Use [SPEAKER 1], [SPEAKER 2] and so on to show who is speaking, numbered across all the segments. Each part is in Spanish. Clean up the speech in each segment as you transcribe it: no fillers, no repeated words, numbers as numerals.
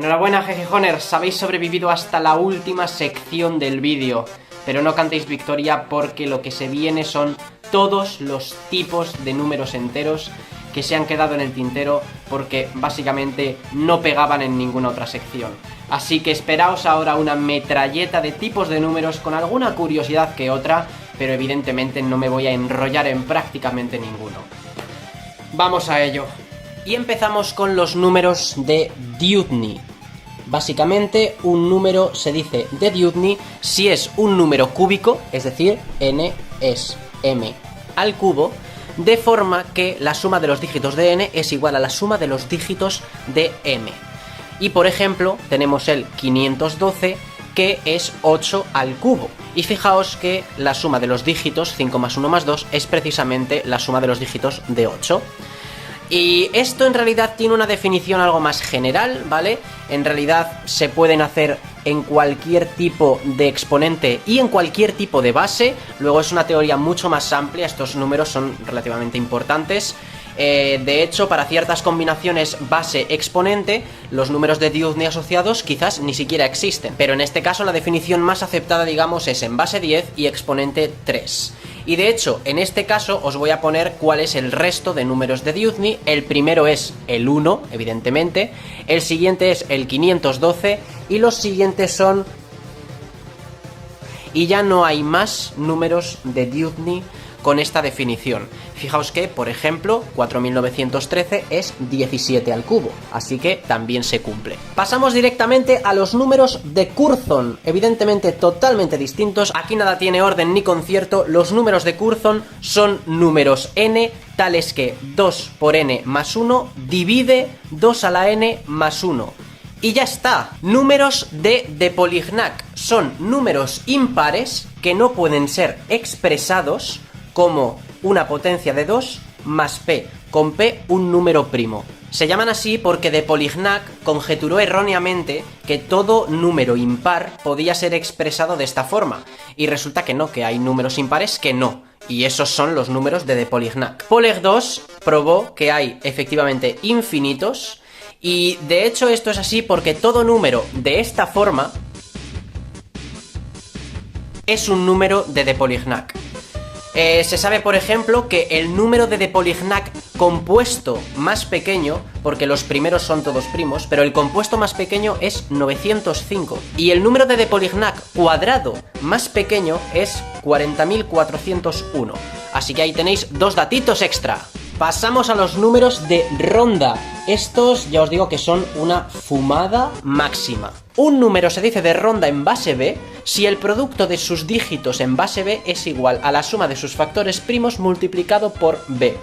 [SPEAKER 1] Enhorabuena, jejejoners, habéis sobrevivido hasta la última sección del vídeo. Pero no cantéis victoria porque lo que se viene son todos los tipos de números enteros que se han quedado en el tintero porque básicamente no pegaban en ninguna otra sección. Así que esperaos ahora una metralleta de tipos de números con alguna curiosidad que otra, pero evidentemente no me voy a enrollar en prácticamente ninguno. Vamos a ello. Y empezamos con los números de Dewdney. Básicamente, un número se dice de Dewdney si es un número cúbico, es decir, n es m al cubo, de forma que la suma de los dígitos de n es igual a la suma de los dígitos de m. Y por ejemplo, tenemos el 512, que es 8 al cubo. Y fijaos que la suma de los dígitos, 5 más 1 más 2, es precisamente la suma de los dígitos de 8. Y esto en realidad tiene una definición algo más general, ¿vale? En realidad se pueden hacer en cualquier tipo de exponente y en cualquier tipo de base. Luego es una teoría mucho más amplia, estos números son relativamente importantes. De hecho, para ciertas combinaciones base-exponente, los números de Dewdney asociados quizás ni siquiera existen. Pero en este caso la definición más aceptada, digamos, es en base 10 y exponente 3. Y de hecho, en este caso os voy a poner cuál es el resto de números de Dewdney. El primero es el 1, evidentemente. El siguiente es el 512 y los siguientes son... Y ya no hay más números de Dewdney con esta definición. Fijaos que, por ejemplo, 4913 es 17 al cubo, así que también se cumple. Pasamos directamente a los números de Curzon, evidentemente totalmente distintos. Aquí nada tiene orden ni concierto. Los números de Curzon son números n, tales que 2 por n más 1 divide 2 a la n más 1. Y ya está. Números de Polignac son números impares que no pueden ser expresados como una potencia de 2 más p, con p un número primo. Se llaman así porque de Polignac conjeturó erróneamente que todo número impar podía ser expresado de esta forma. Y resulta que no, que hay números impares que no. Y esos son los números de Polignac. Poleg2 probó que hay efectivamente infinitos. Y de hecho esto es así porque todo número de esta forma es un número de Polignac. Se sabe, por ejemplo, que el número de Polignac compuesto más pequeño, porque los primeros son todos primos, pero el compuesto más pequeño es 905. Y el número de Polignac cuadrado más pequeño es 40.401. Así que ahí tenéis dos datitos extra. Pasamos a los números de ronda. Estos ya os digo que son una fumada máxima. Un número se dice de ronda en base b si el producto de sus dígitos en base b es igual a la suma de sus factores primos multiplicado por b.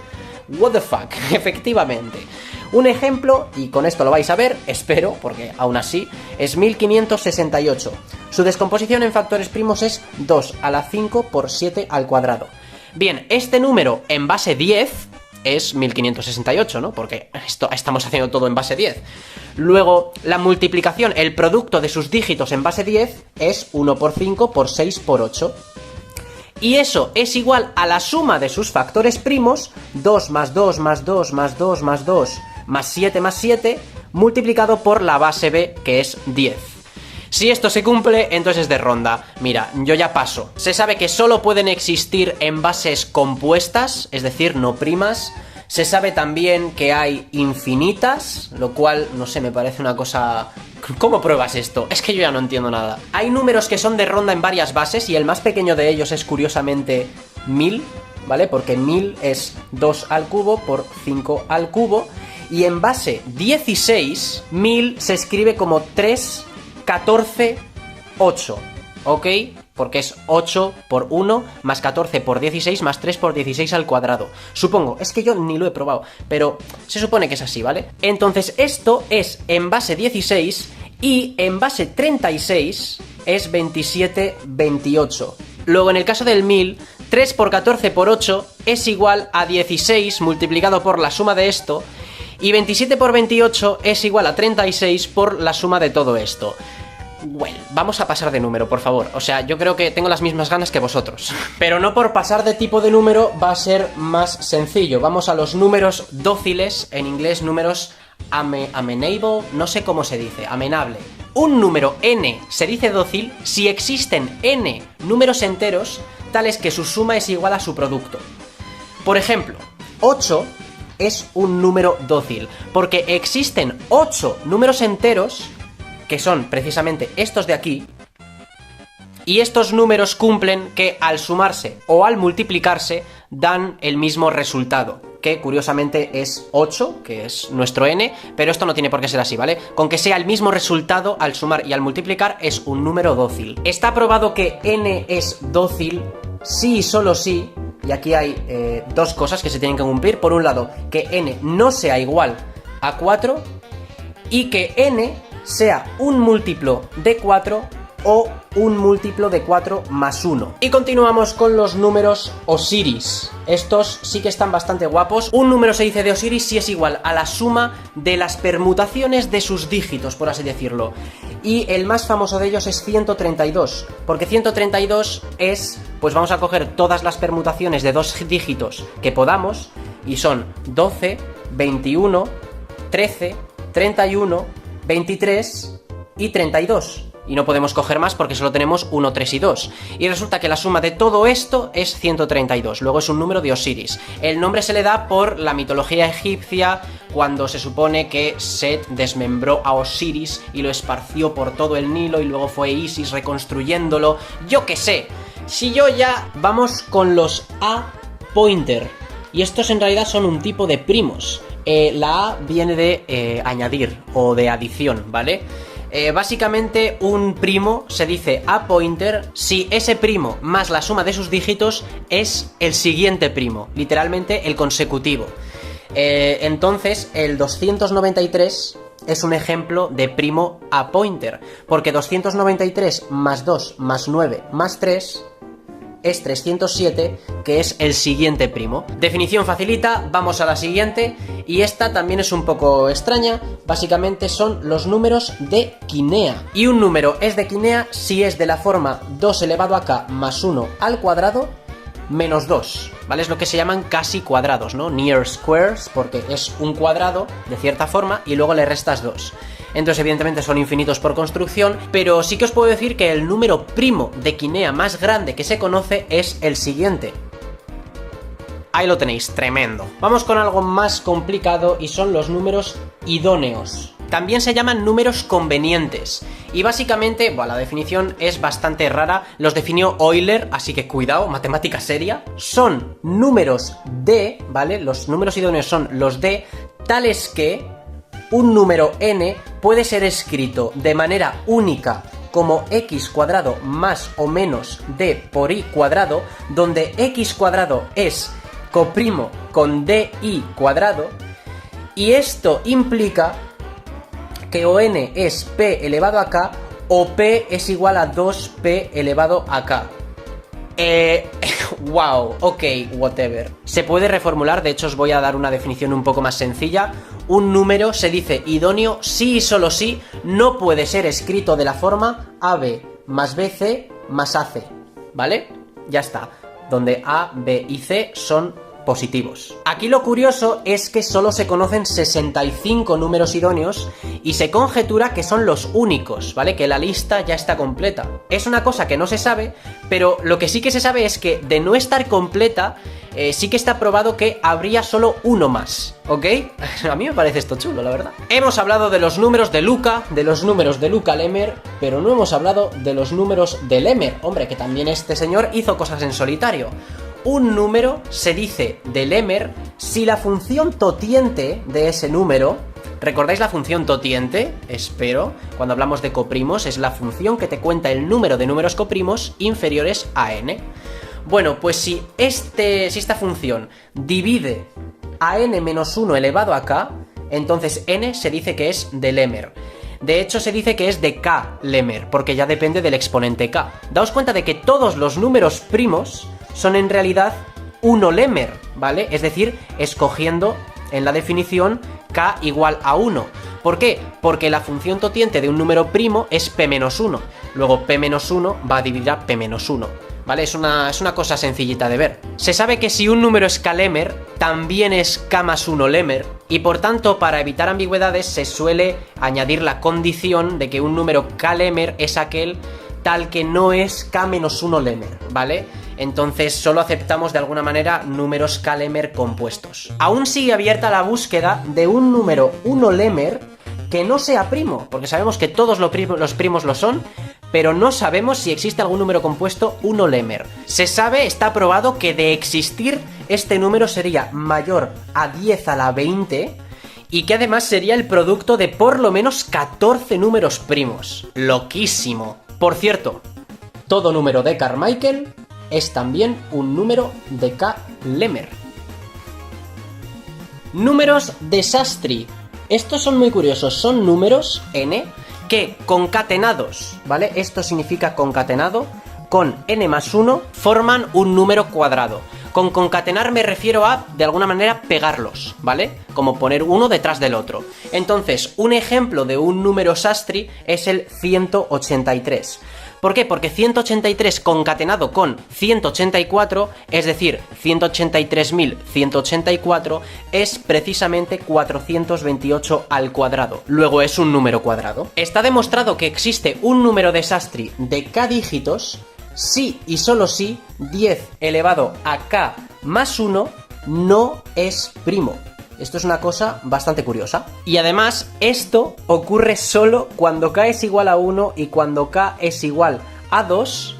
[SPEAKER 1] What the fuck, efectivamente. Un ejemplo, y con esto lo vais a ver, espero, porque aún así, es 1568. Su descomposición en factores primos es 2 a la 5 por 7 al cuadrado. Bien, este número en base 10... es 1568, ¿no? Porque estamos haciendo todo en base 10. Luego, la multiplicación, el producto de sus dígitos en base 10 es 1 por 5 por 6 por 8. Y eso es igual a la suma de sus factores primos, 2 más 2 más 2 más 2 más 2 más 7, multiplicado por la base b, que es 10. Si esto se cumple, entonces es de ronda. Mira, yo ya paso. Se sabe que solo pueden existir en bases compuestas, es decir, no primas. Se sabe también que hay infinitas, lo cual, no sé, me parece una cosa... ¿Cómo pruebas esto? Es que yo ya no entiendo nada. Hay números que son de ronda en varias bases y el más pequeño de ellos es, curiosamente, 1000, ¿vale? Porque 1000 es 2 al cubo por 5 al cubo. Y en base 16, 1000 se escribe como 3... 14, 8, ¿ok? Porque es 8 por 1 más 14 por 16 más 3 por 16 al cuadrado. Supongo, es que yo ni lo he probado, pero se supone que es así, ¿vale? Entonces esto es en base 16 y en base 36 es 27, 28. Luego en el caso del 1000, 3 por 14 por 8 es igual a 16 multiplicado por la suma de esto. Y 27 por 28 es igual a 36 por la suma de todo esto. Bueno, vamos a pasar de número, por favor. O sea, yo creo que tengo las mismas ganas que vosotros. Pero no por pasar de tipo de número va a ser más sencillo. Vamos a los números dóciles, en inglés números amenable, no sé cómo se dice, amenable. Un número n se dice dócil si existen n números enteros tales que su suma es igual a su producto. Por ejemplo, 8 es un número dócil porque existen 8 números enteros, que son precisamente estos de aquí, y estos números cumplen que al sumarse o al multiplicarse dan el mismo resultado, que curiosamente es 8, que es nuestro n, pero esto no tiene por qué ser así, ¿vale? Con que sea el mismo resultado al sumar y al multiplicar es un número dócil. Está probado que n es dócil sí y solo sí, y aquí hay dos cosas que se tienen que cumplir. Por un lado, que n no sea igual a 4 y que n sea un múltiplo de 4 o un múltiplo de 4 más 1. Y continuamos con los números Osiris. Estos sí que están bastante guapos. Un número se dice de Osiris si es igual a la suma de las permutaciones de sus dígitos, por así decirlo. Y el más famoso de ellos es 132, porque 132 es, pues vamos a coger todas las permutaciones de dos dígitos que podamos, y son 12, 21, 13, 31, 23 y 32. Y no podemos coger más porque solo tenemos 1, 3 y 2. Y resulta que la suma de todo esto es 132. Luego es un número de Osiris. El nombre se le da por la mitología egipcia, cuando se supone que Set desmembró a Osiris y lo esparció por todo el Nilo y luego fue Isis reconstruyéndolo. Yo qué sé. Si yo ya... Vamos con los A-pointer. Y estos en realidad son un tipo de primos. La A viene de añadir o de adición, ¿vale? Básicamente un primo se dice A-pointer si ese primo más la suma de sus dígitos es el siguiente primo, literalmente el consecutivo. Entonces el 293 es un ejemplo de primo A-pointer, porque 293 más 2 más 9 más 3 es 307, que es el siguiente primo. Definición facilita, vamos a la siguiente, y esta también es un poco extraña. Básicamente son los números de quinea. Y un número es de quinea si es de la forma 2 elevado a k más 1 al cuadrado menos 2, ¿vale? Es lo que se llaman casi cuadrados, ¿no? Near squares, porque es un cuadrado de cierta forma y luego le restas 2. Entonces evidentemente son infinitos por construcción, pero sí que os puedo decir que el número primo de quinea más grande que se conoce es el siguiente. Ahí lo tenéis, tremendo. Vamos con algo más complicado y son los números idóneos. También se llaman números convenientes. Y básicamente, bueno, la definición es bastante rara. Los definió Euler, así que cuidado, matemática seria. Son números de, ¿vale? Los números idóneos son los de, tales que un número n puede ser escrito de manera única como x cuadrado más o menos d por y cuadrado, donde x cuadrado es coprimo con di cuadrado, y esto implica que o n es p elevado a k o p es igual a 2p elevado a k. Wow, ok, whatever. Se puede reformular, de hecho os voy a dar una definición un poco más sencilla. Un número se dice idóneo si y solo si no puede ser escrito de la forma AB más BC más AC, ¿vale? Ya está, donde A, B y C son positivos. Aquí lo curioso es que solo se conocen 65 números idóneos y se conjetura que son los únicos, ¿vale? Que la lista ya está completa. Es una cosa que no se sabe, pero lo que sí que se sabe es que de no estar completa, sí que está probado que habría solo uno más, ¿ok? A mí me parece esto chulo, la verdad. Hemos hablado de los números de Luca, de los números de Luca Lemer, pero no hemos hablado de los números de Lemer. Hombre, que también este señor hizo cosas en solitario. Un número se dice de Lemer si la función totiente de ese número... ¿Recordáis la función totiente? Espero. Cuando hablamos de coprimos, es la función que te cuenta el número de números coprimos inferiores a n. Bueno, pues si esta función divide a n menos 1 elevado a k, entonces n se dice que es de Lemer. De hecho, se dice que es de k Lemer, porque ya depende del exponente k. Daos cuenta de que todos los números primos son en realidad 1 Lemer, ¿vale? Es decir, escogiendo en la definición k igual a 1. ¿Por qué? Porque la función totiente de un número primo es p menos 1. Luego p menos 1 va a dividir a p menos 1, ¿vale? Es una cosa sencillita de ver. Se sabe que si un número es K-Lemer, también es K+1 Lemer, y por tanto, para evitar ambigüedades, se suele añadir la condición de que un número K-Lemer es aquel tal que no es K-1 Lemer, ¿vale? Entonces solo aceptamos de alguna manera números K-Lemer compuestos. Aún sigue abierta la búsqueda de un número 1 Lemer que no sea primo, porque sabemos que todos los primos lo son, pero no sabemos si existe algún número compuesto 1 Lemer. Se sabe, está probado que de existir este número sería mayor a 10 a la 20 y que además sería el producto de por lo menos 14 números primos. Loquísimo. Por cierto, todo número de Carmichael es también un número de K-Lemer. Números de Sastry. Estos son muy curiosos, son números n que concatenados, ¿vale? Esto significa concatenado, con n+1 forman un número cuadrado. Con concatenar me refiero a, de alguna manera, pegarlos, ¿vale? Como poner uno detrás del otro. Entonces, un ejemplo de un número Sastry es el 183. ¿Por qué? Porque 183 concatenado con 184, es decir, 183.184, es precisamente 428 al cuadrado. Luego es un número cuadrado. Está demostrado que existe un número de Sastry de k dígitos si y solo si 10 elevado a k+1 no es primo. Esto es una cosa bastante curiosa. Y además, esto ocurre solo cuando k es igual a 1 y cuando k es igual a 2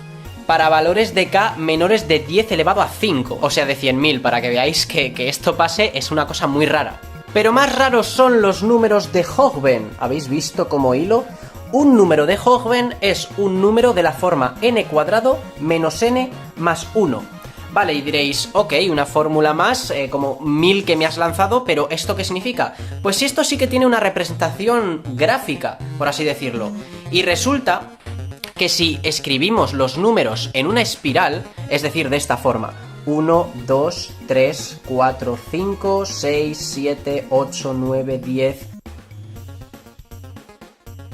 [SPEAKER 1] para valores de k menores de 10 elevado a 5, o sea, de 100.000, para que veáis que esto pase es una cosa muy rara. Pero más raros son los números de Hogben. ¿Habéis visto como hilo? Un número de Hogben es un número de la forma n² menos n más 1. Vale, y diréis, ok, una fórmula más, como 1000 que me has lanzado, pero ¿esto qué significa? Pues si esto sí que tiene una representación gráfica, por así decirlo. Y resulta que si escribimos los números en una espiral, es decir, de esta forma, 1, 2, 3, 4, 5, 6, 7, 8, 9, 10...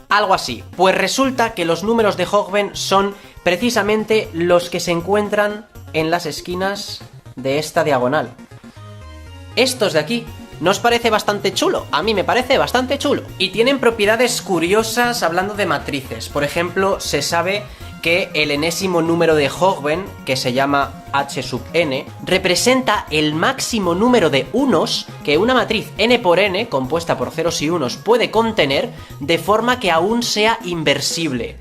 [SPEAKER 1] algo así. Pues resulta que los números de Hogben son precisamente los que se encuentran en las esquinas de esta diagonal. Estos de aquí. ¿No os parece bastante chulo? A mí me parece bastante chulo. Y tienen propiedades curiosas hablando de matrices. Por ejemplo, se sabe que el enésimo número de Hogben, que se llama h sub n, representa el máximo número de unos que una matriz n por n, compuesta por ceros y unos, puede contener, de forma que aún sea inversible.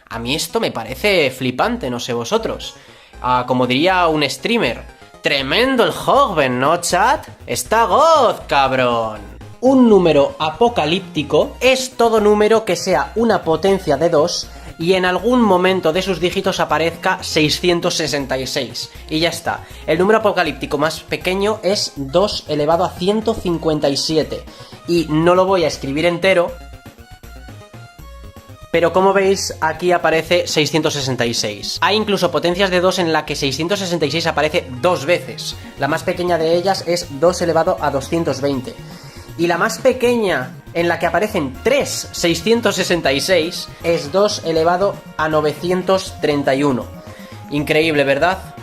[SPEAKER 1] A mí esto me parece flipante, no sé vosotros. Como diría un streamer, tremendo el Hogben, ¿no, chat? ¡Está God, cabrón! Un número apocalíptico es todo número que sea una potencia de 2 y en algún momento de sus dígitos aparezca 666. Y ya está. El número apocalíptico más pequeño es 2 elevado a 157. Y no lo voy a escribir entero, pero como veis, aquí aparece 666. Hay incluso potencias de 2 en la que 666 aparece 2 veces. La más pequeña de ellas es 2 elevado a 220. Y la más pequeña en la que aparecen 3 666 es 2 elevado a 931. Increíble, ¿verdad?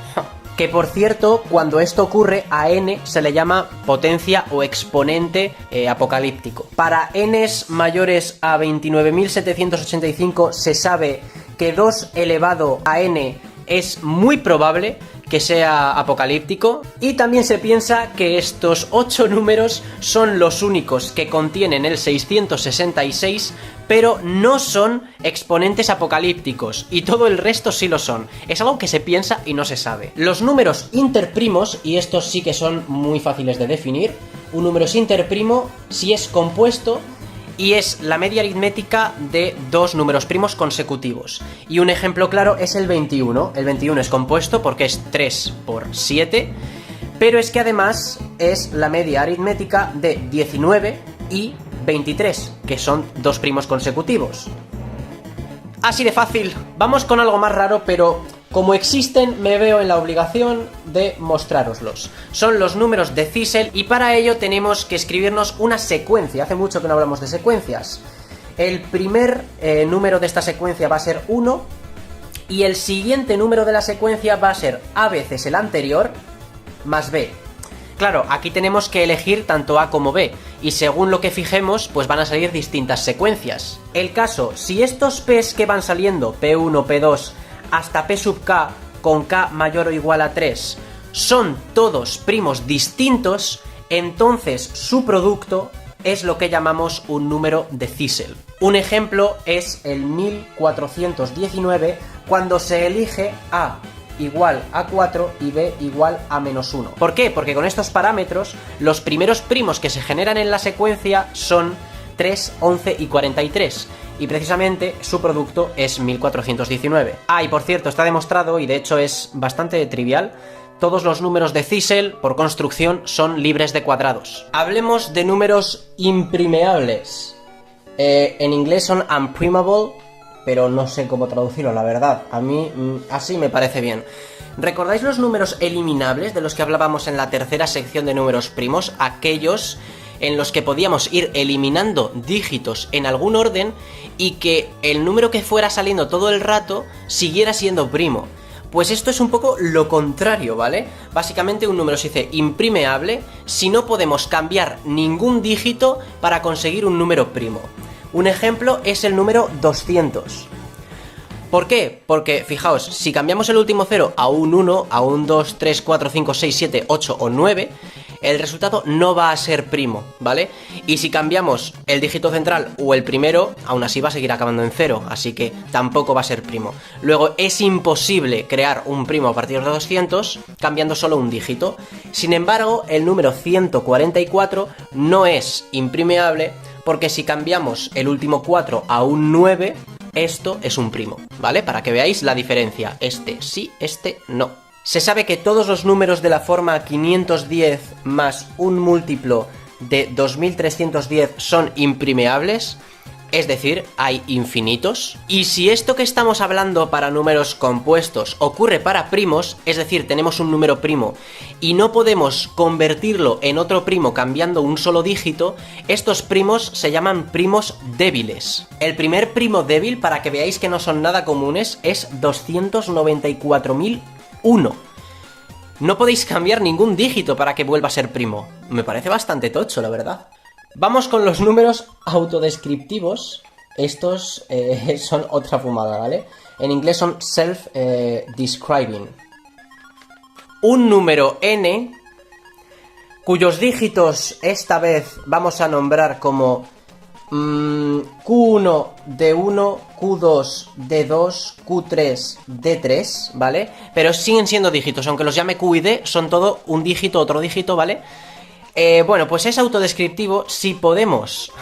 [SPEAKER 1] Que por cierto, cuando esto ocurre, a n se le llama potencia o exponente apocalíptico. Para n's mayores a 29.785 se sabe que 2 elevado a n es muy probable que sea apocalíptico, y también se piensa que estos 8 números son los únicos que contienen el 666, pero no son exponentes apocalípticos, y todo el resto sí lo son. Es algo que se piensa y no se sabe. Los números interprimos, y estos sí que son muy fáciles de definir, un número es interprimo si es compuesto y es la media aritmética de 2 números primos consecutivos. Y un ejemplo claro es el 21. El 21 es compuesto porque es 3 por 7, pero es que además es la media aritmética de 19 y 23, que son 2 primos consecutivos. Así de fácil. Vamos con algo más raro, pero como existen, me veo en la obligación de mostrároslos. Son los números de Zisel y para ello tenemos que escribirnos una secuencia. Hace mucho que no hablamos de secuencias. El primer número de esta secuencia va a ser 1, Y el siguiente número de la secuencia va a ser a veces el anterior más b. Claro, aquí tenemos que elegir tanto a como b, y según lo que fijemos, pues van a salir distintas secuencias. El caso, si estos p's que van saliendo, p1, p2, hasta p sub k, con k mayor o igual a 3, son todos primos distintos, entonces su producto es lo que llamamos un número de Zisel. Un ejemplo es el 1419, cuando se elige a igual a 4 y b igual a menos 1. ¿Por qué? Porque con estos parámetros, los primeros primos que se generan en la secuencia son 3, 11 y 43. Y precisamente su producto es 1419. Ah, y por cierto, está demostrado, y de hecho es bastante trivial, todos los números de Zisel, por construcción, son libres de cuadrados. Hablemos de números imprimeables. En inglés son unprimable, pero no sé cómo traducirlo, la verdad. A mí así me parece bien. ¿Recordáis los números eliminables de los que hablábamos en la tercera sección de números primos? Aquellos en los que podíamos ir eliminando dígitos en algún orden y que el número que fuera saliendo todo el rato siguiera siendo primo. Pues esto es un poco lo contrario, ¿vale? Básicamente un número se dice imprimeable si no podemos cambiar ningún dígito para conseguir un número primo. Un ejemplo es el número 200. ¿Por qué? Porque, fijaos, si cambiamos el último 0 a un 1, a un 2, 3, 4, 5, 6, 7, 8 o 9, el resultado no va a ser primo, ¿vale? Y si cambiamos el dígito central o el primero, aún así va a seguir acabando en 0, así que tampoco va a ser primo. Luego, es imposible crear un primo a partir de 200 cambiando solo un dígito. Sin embargo, el número 144 no es imprimeable, porque si cambiamos el último 4 a un 9, esto es un primo, ¿vale? Para que veáis la diferencia, este sí, este no. Se sabe que todos los números de la forma 510 más un múltiplo de 2310 son imprimeables, es decir, hay infinitos. Y si esto que estamos hablando para números compuestos ocurre para primos, es decir, tenemos un número primo y no podemos convertirlo en otro primo cambiando un solo dígito, estos primos se llaman primos débiles. El primer primo débil, para que veáis que no son nada comunes, es 294.001. No podéis cambiar ningún dígito para que vuelva a ser primo. Me parece bastante tocho, la verdad. Vamos con los números autodescriptivos. Estos son otra fumada, ¿vale? En inglés son self-describing. Un número n, cuyos dígitos esta vez vamos a nombrar como Q1, D1, Q2, D2, Q3, D3, ¿vale? Pero siguen siendo dígitos, aunque los llame Q y D, son todo un dígito, otro dígito, ¿vale? Bueno, pues es autodescriptivo si podemos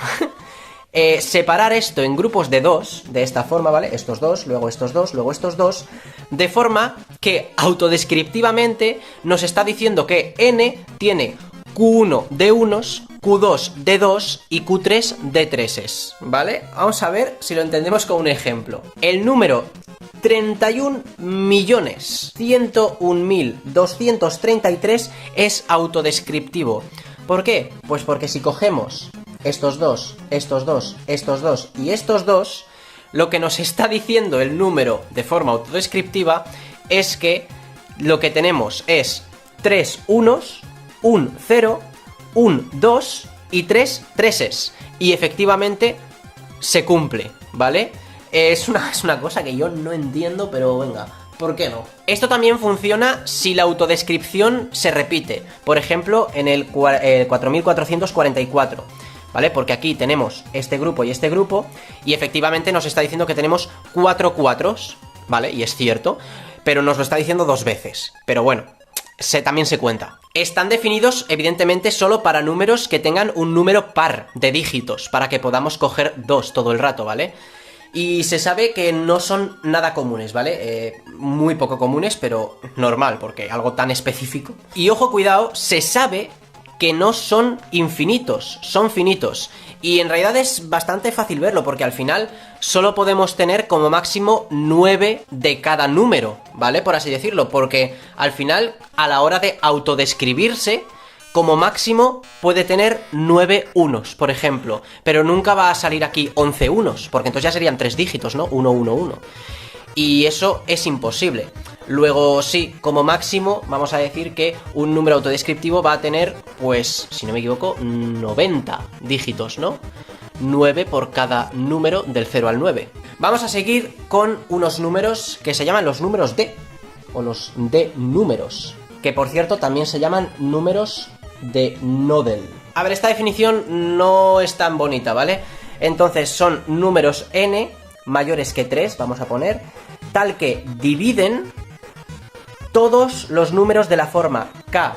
[SPEAKER 1] separar esto en grupos de 2, de esta forma, ¿vale? Estos dos, luego estos dos, luego estos dos, de forma que autodescriptivamente nos está diciendo que n tiene Q1 de unos, Q2 de 2 y Q3 de 3, ¿vale? Vamos a ver si lo entendemos con un ejemplo. El número 31.101.233 es autodescriptivo. ¿Por qué? Pues porque si cogemos estos dos, estos dos, estos dos y estos dos, lo que nos está diciendo el número de forma autodescriptiva es que lo que tenemos es 3 unos, un 0, un 2 y 3 treses. Y efectivamente se cumple, ¿vale? Es una cosa que yo no entiendo, pero venga, ¿por qué no? Esto también funciona si la autodescripción se repite. Por ejemplo, en el 4444, ¿vale? Porque aquí tenemos este grupo y efectivamente nos está diciendo que tenemos 4 cuatros, ¿vale? Y es cierto, pero nos lo está diciendo 2 veces. Pero bueno, también se cuenta. Están definidos, evidentemente, solo para números que tengan un número par de dígitos, para que podamos coger 2 todo el rato, ¿vale? Y se sabe que no son nada comunes, ¿vale? Muy poco comunes, pero normal, porque algo tan específico. Y ojo, cuidado, se sabe que no son infinitos, son finitos. Y en realidad es bastante fácil verlo, porque al final solo podemos tener como máximo 9 de cada número, ¿vale? Por así decirlo, porque al final, a la hora de autodescribirse, como máximo puede tener 9 unos, por ejemplo, pero nunca va a salir aquí 11 unos, porque entonces ya serían 3 dígitos, ¿no? 1, 1, 1. Y eso es imposible. Luego sí, como máximo vamos a decir que un número autodescriptivo va a tener, pues, si no me equivoco, 90 dígitos, ¿no? 9 por cada número del 0 al 9. Vamos a seguir con unos números que se llaman los números D, o los D-números, que por cierto también se llaman números de Nodel. A ver, esta definición no es tan bonita, ¿vale? Entonces son números n mayores que 3, vamos a poner, tal que dividen todos los números de la forma k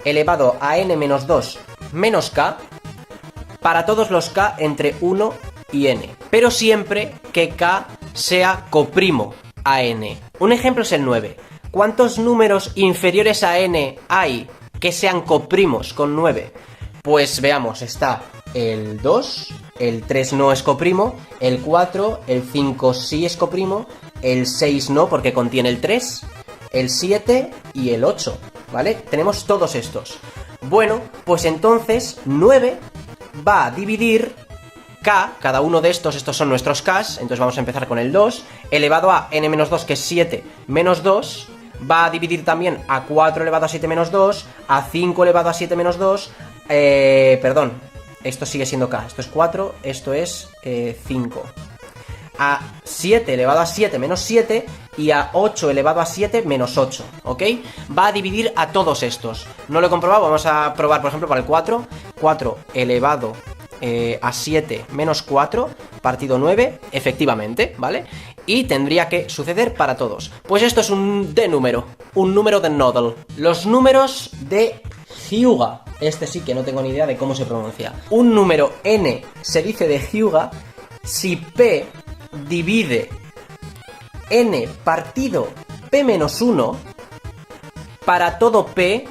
[SPEAKER 1] elevado a n menos 2 menos k para todos los k entre 1 y n, pero siempre que k sea coprimo a n. Un ejemplo es el 9. ¿Cuántos números inferiores a n hay que sean coprimos con 9? Pues veamos, está el 2, el 3 no es coprimo, el 4, el 5 sí es coprimo, el 6 no porque contiene el 3, el 7 y el 8, ¿vale? Tenemos todos estos. Bueno, pues entonces 9 va a dividir k, cada uno de estos son nuestros k's, entonces vamos a empezar con el 2, elevado a n-2, que es 7, menos 2, va a dividir también a 4 elevado a 7 menos 2, a 5 elevado a 7 menos 2, perdón, esto sigue siendo k, esto es 4, esto es 5, a 7 elevado a 7 menos 7 y a 8 elevado a 7 menos 8, ¿ok? Va a dividir a todos estos. No lo he comprobado, vamos a probar por ejemplo para el 4, 4 elevado a 7 menos 4 partido 9, efectivamente, ¿vale? Y tendría que suceder para todos. Pues esto es un D-número, un número de Nodel. Los números de Hyuga, este sí que no tengo ni idea de cómo se pronuncia. Un número n se dice de Hyuga si p divide n partido p menos 1 para todo p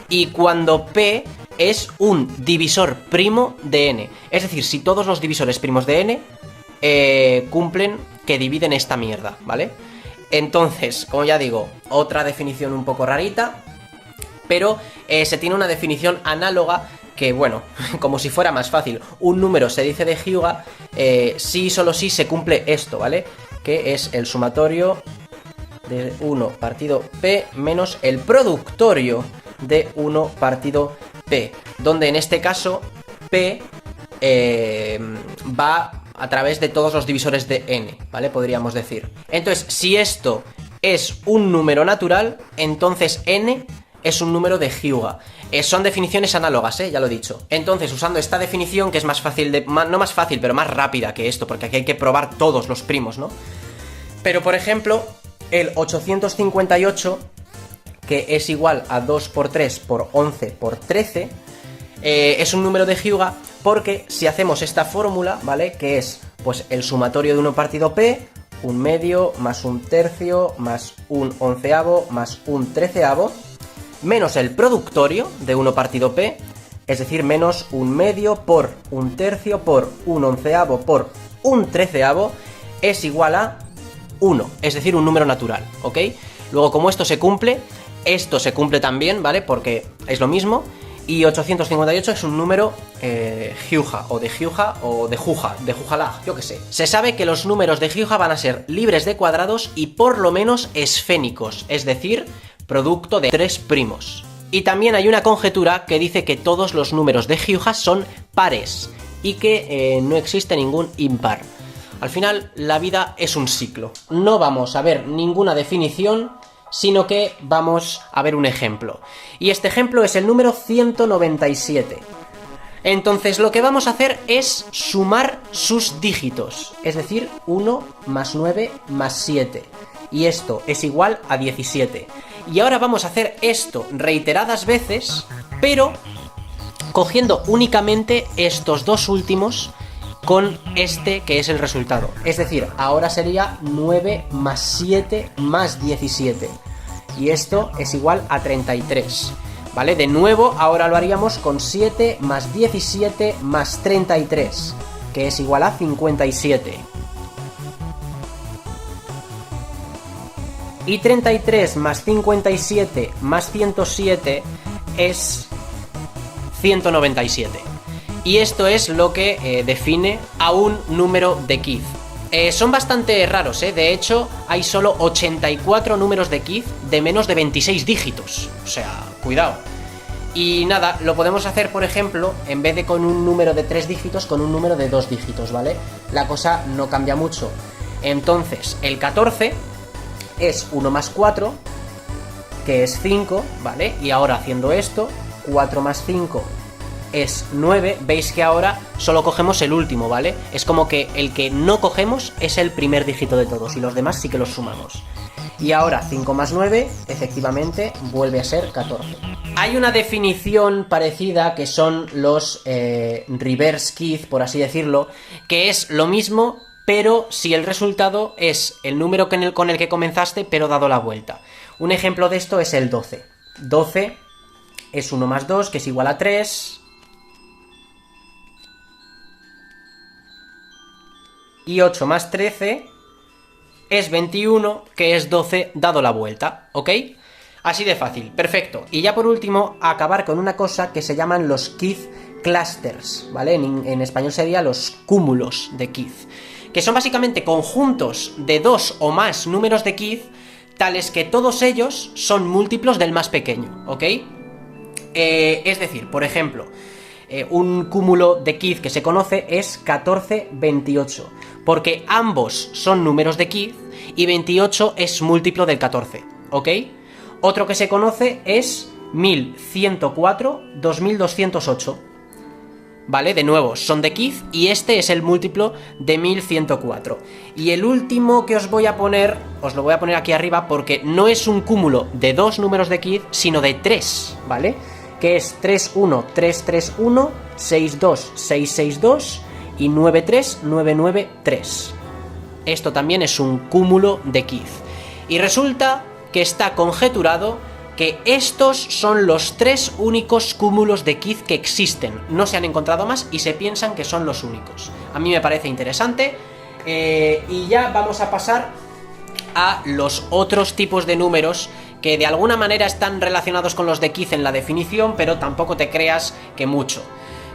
[SPEAKER 1] y cuando p es un divisor primo de n. Es decir, si todos los divisores primos de n cumplen que dividen esta mierda, ¿vale? Entonces, como ya digo, otra definición un poco rarita, pero se tiene una definición análoga que, bueno, como si fuera más fácil. Un número se dice de Hyuga si y solo si se cumple esto, ¿vale? Que es el sumatorio de 1 partido p menos el productorio de 1 partido p, donde en este caso p va a través de todos los divisores de n, ¿vale? Podríamos decir. Entonces, si esto es un número natural, entonces n es un número de Hyuga. Son definiciones análogas, ya lo he dicho. Entonces, usando esta definición, que es más fácil, no más fácil, pero más rápida que esto, porque aquí hay que probar todos los primos, ¿no? Pero, por ejemplo, el 858, que es igual a 2 por 3 por 11 por 13, es un número de Hyuga porque si hacemos esta fórmula, ¿vale? Que es, pues, el sumatorio de 1 partido p, un medio, más un tercio, más un onceavo, más un treceavo, menos el productorio de 1 partido p, es decir, menos un medio por un tercio por un onceavo por un treceavo, es igual a 1, es decir, un número natural, ¿ok? Luego, como esto se cumple también, ¿vale? Porque es lo mismo. Y 858 es un número Hyuga, o de Hyuga, o de Juga, de Jujalá, yo qué sé. Se sabe que los números de Hyuga van a ser libres de cuadrados y por lo menos esfénicos, es decir, producto de 3 primos. Y también hay una conjetura que dice que todos los números de Hyuga son pares y que no existe ningún impar. Al final, la vida es un ciclo. No vamos a ver ninguna definición, sino que vamos a ver un ejemplo. Y este ejemplo es el número 197. Entonces lo que vamos a hacer es sumar sus dígitos, es decir, 1 más 9 más 7. Y esto es igual a 17. Y ahora vamos a hacer esto reiteradas veces, pero cogiendo únicamente estos dos últimos con este que es el resultado. Es decir, ahora sería 9 más 7 más 17. Y esto es igual a 33. ¿Vale? De nuevo, ahora lo haríamos con 7 más 17 más 33, que es igual a 57. Y 33 más 57 más 107 es 197. Y esto es lo que define a un número de Keith. Son bastante raros, de hecho hay solo 84 números de Keith de menos de 26 dígitos, o sea, cuidado. Y nada, lo podemos hacer, por ejemplo, en vez de con un número de 3 dígitos, con un número de 2 dígitos, ¿vale? La cosa no cambia mucho. Entonces, el 14 es 1 más 4, que es 5, ¿vale? Y ahora haciendo esto, 4 más 5 es 9, veis que ahora solo cogemos el último, ¿vale? Es como que el que no cogemos es el primer dígito de todos y los demás sí que los sumamos. Y ahora 5 más 9, efectivamente, vuelve a ser 14. Hay una definición parecida que son los reverse Keith, por así decirlo, que es lo mismo, pero si el resultado es el número con el que comenzaste, pero dado la vuelta. Un ejemplo de esto es el 12. 12 es 1 más 2, que es igual a 3... Y 8 más 13 es 21, que es 12 dado la vuelta, ¿ok? Así de fácil, perfecto. Y ya por último, acabar con una cosa que se llaman los Keith clusters, ¿vale? En español sería los cúmulos de Keith, que son básicamente conjuntos de 2 o más números de Keith, tales que todos ellos son múltiplos del más pequeño, ¿ok? Es decir, por ejemplo, un cúmulo de Keith que se conoce es 1428, porque ambos son números de Keith y 28 es múltiplo del 14, ¿ok? Otro que se conoce es 1104, 2208, ¿vale? De nuevo, son de Keith y este es el múltiplo de 1104. Y el último que os lo voy a poner aquí arriba porque no es un cúmulo de 2 números de Keith, sino de 3, ¿vale? Que es 31331, 62662 y 93993. Esto también es un cúmulo de Keith. Y resulta que está conjeturado que estos son los 3 únicos cúmulos de Keith que existen. No se han encontrado más y se piensan que son los únicos. A mí me parece interesante. Y ya vamos a pasar a los otros tipos de números que de alguna manera están relacionados con los de Keith en la definición, pero tampoco te creas que mucho.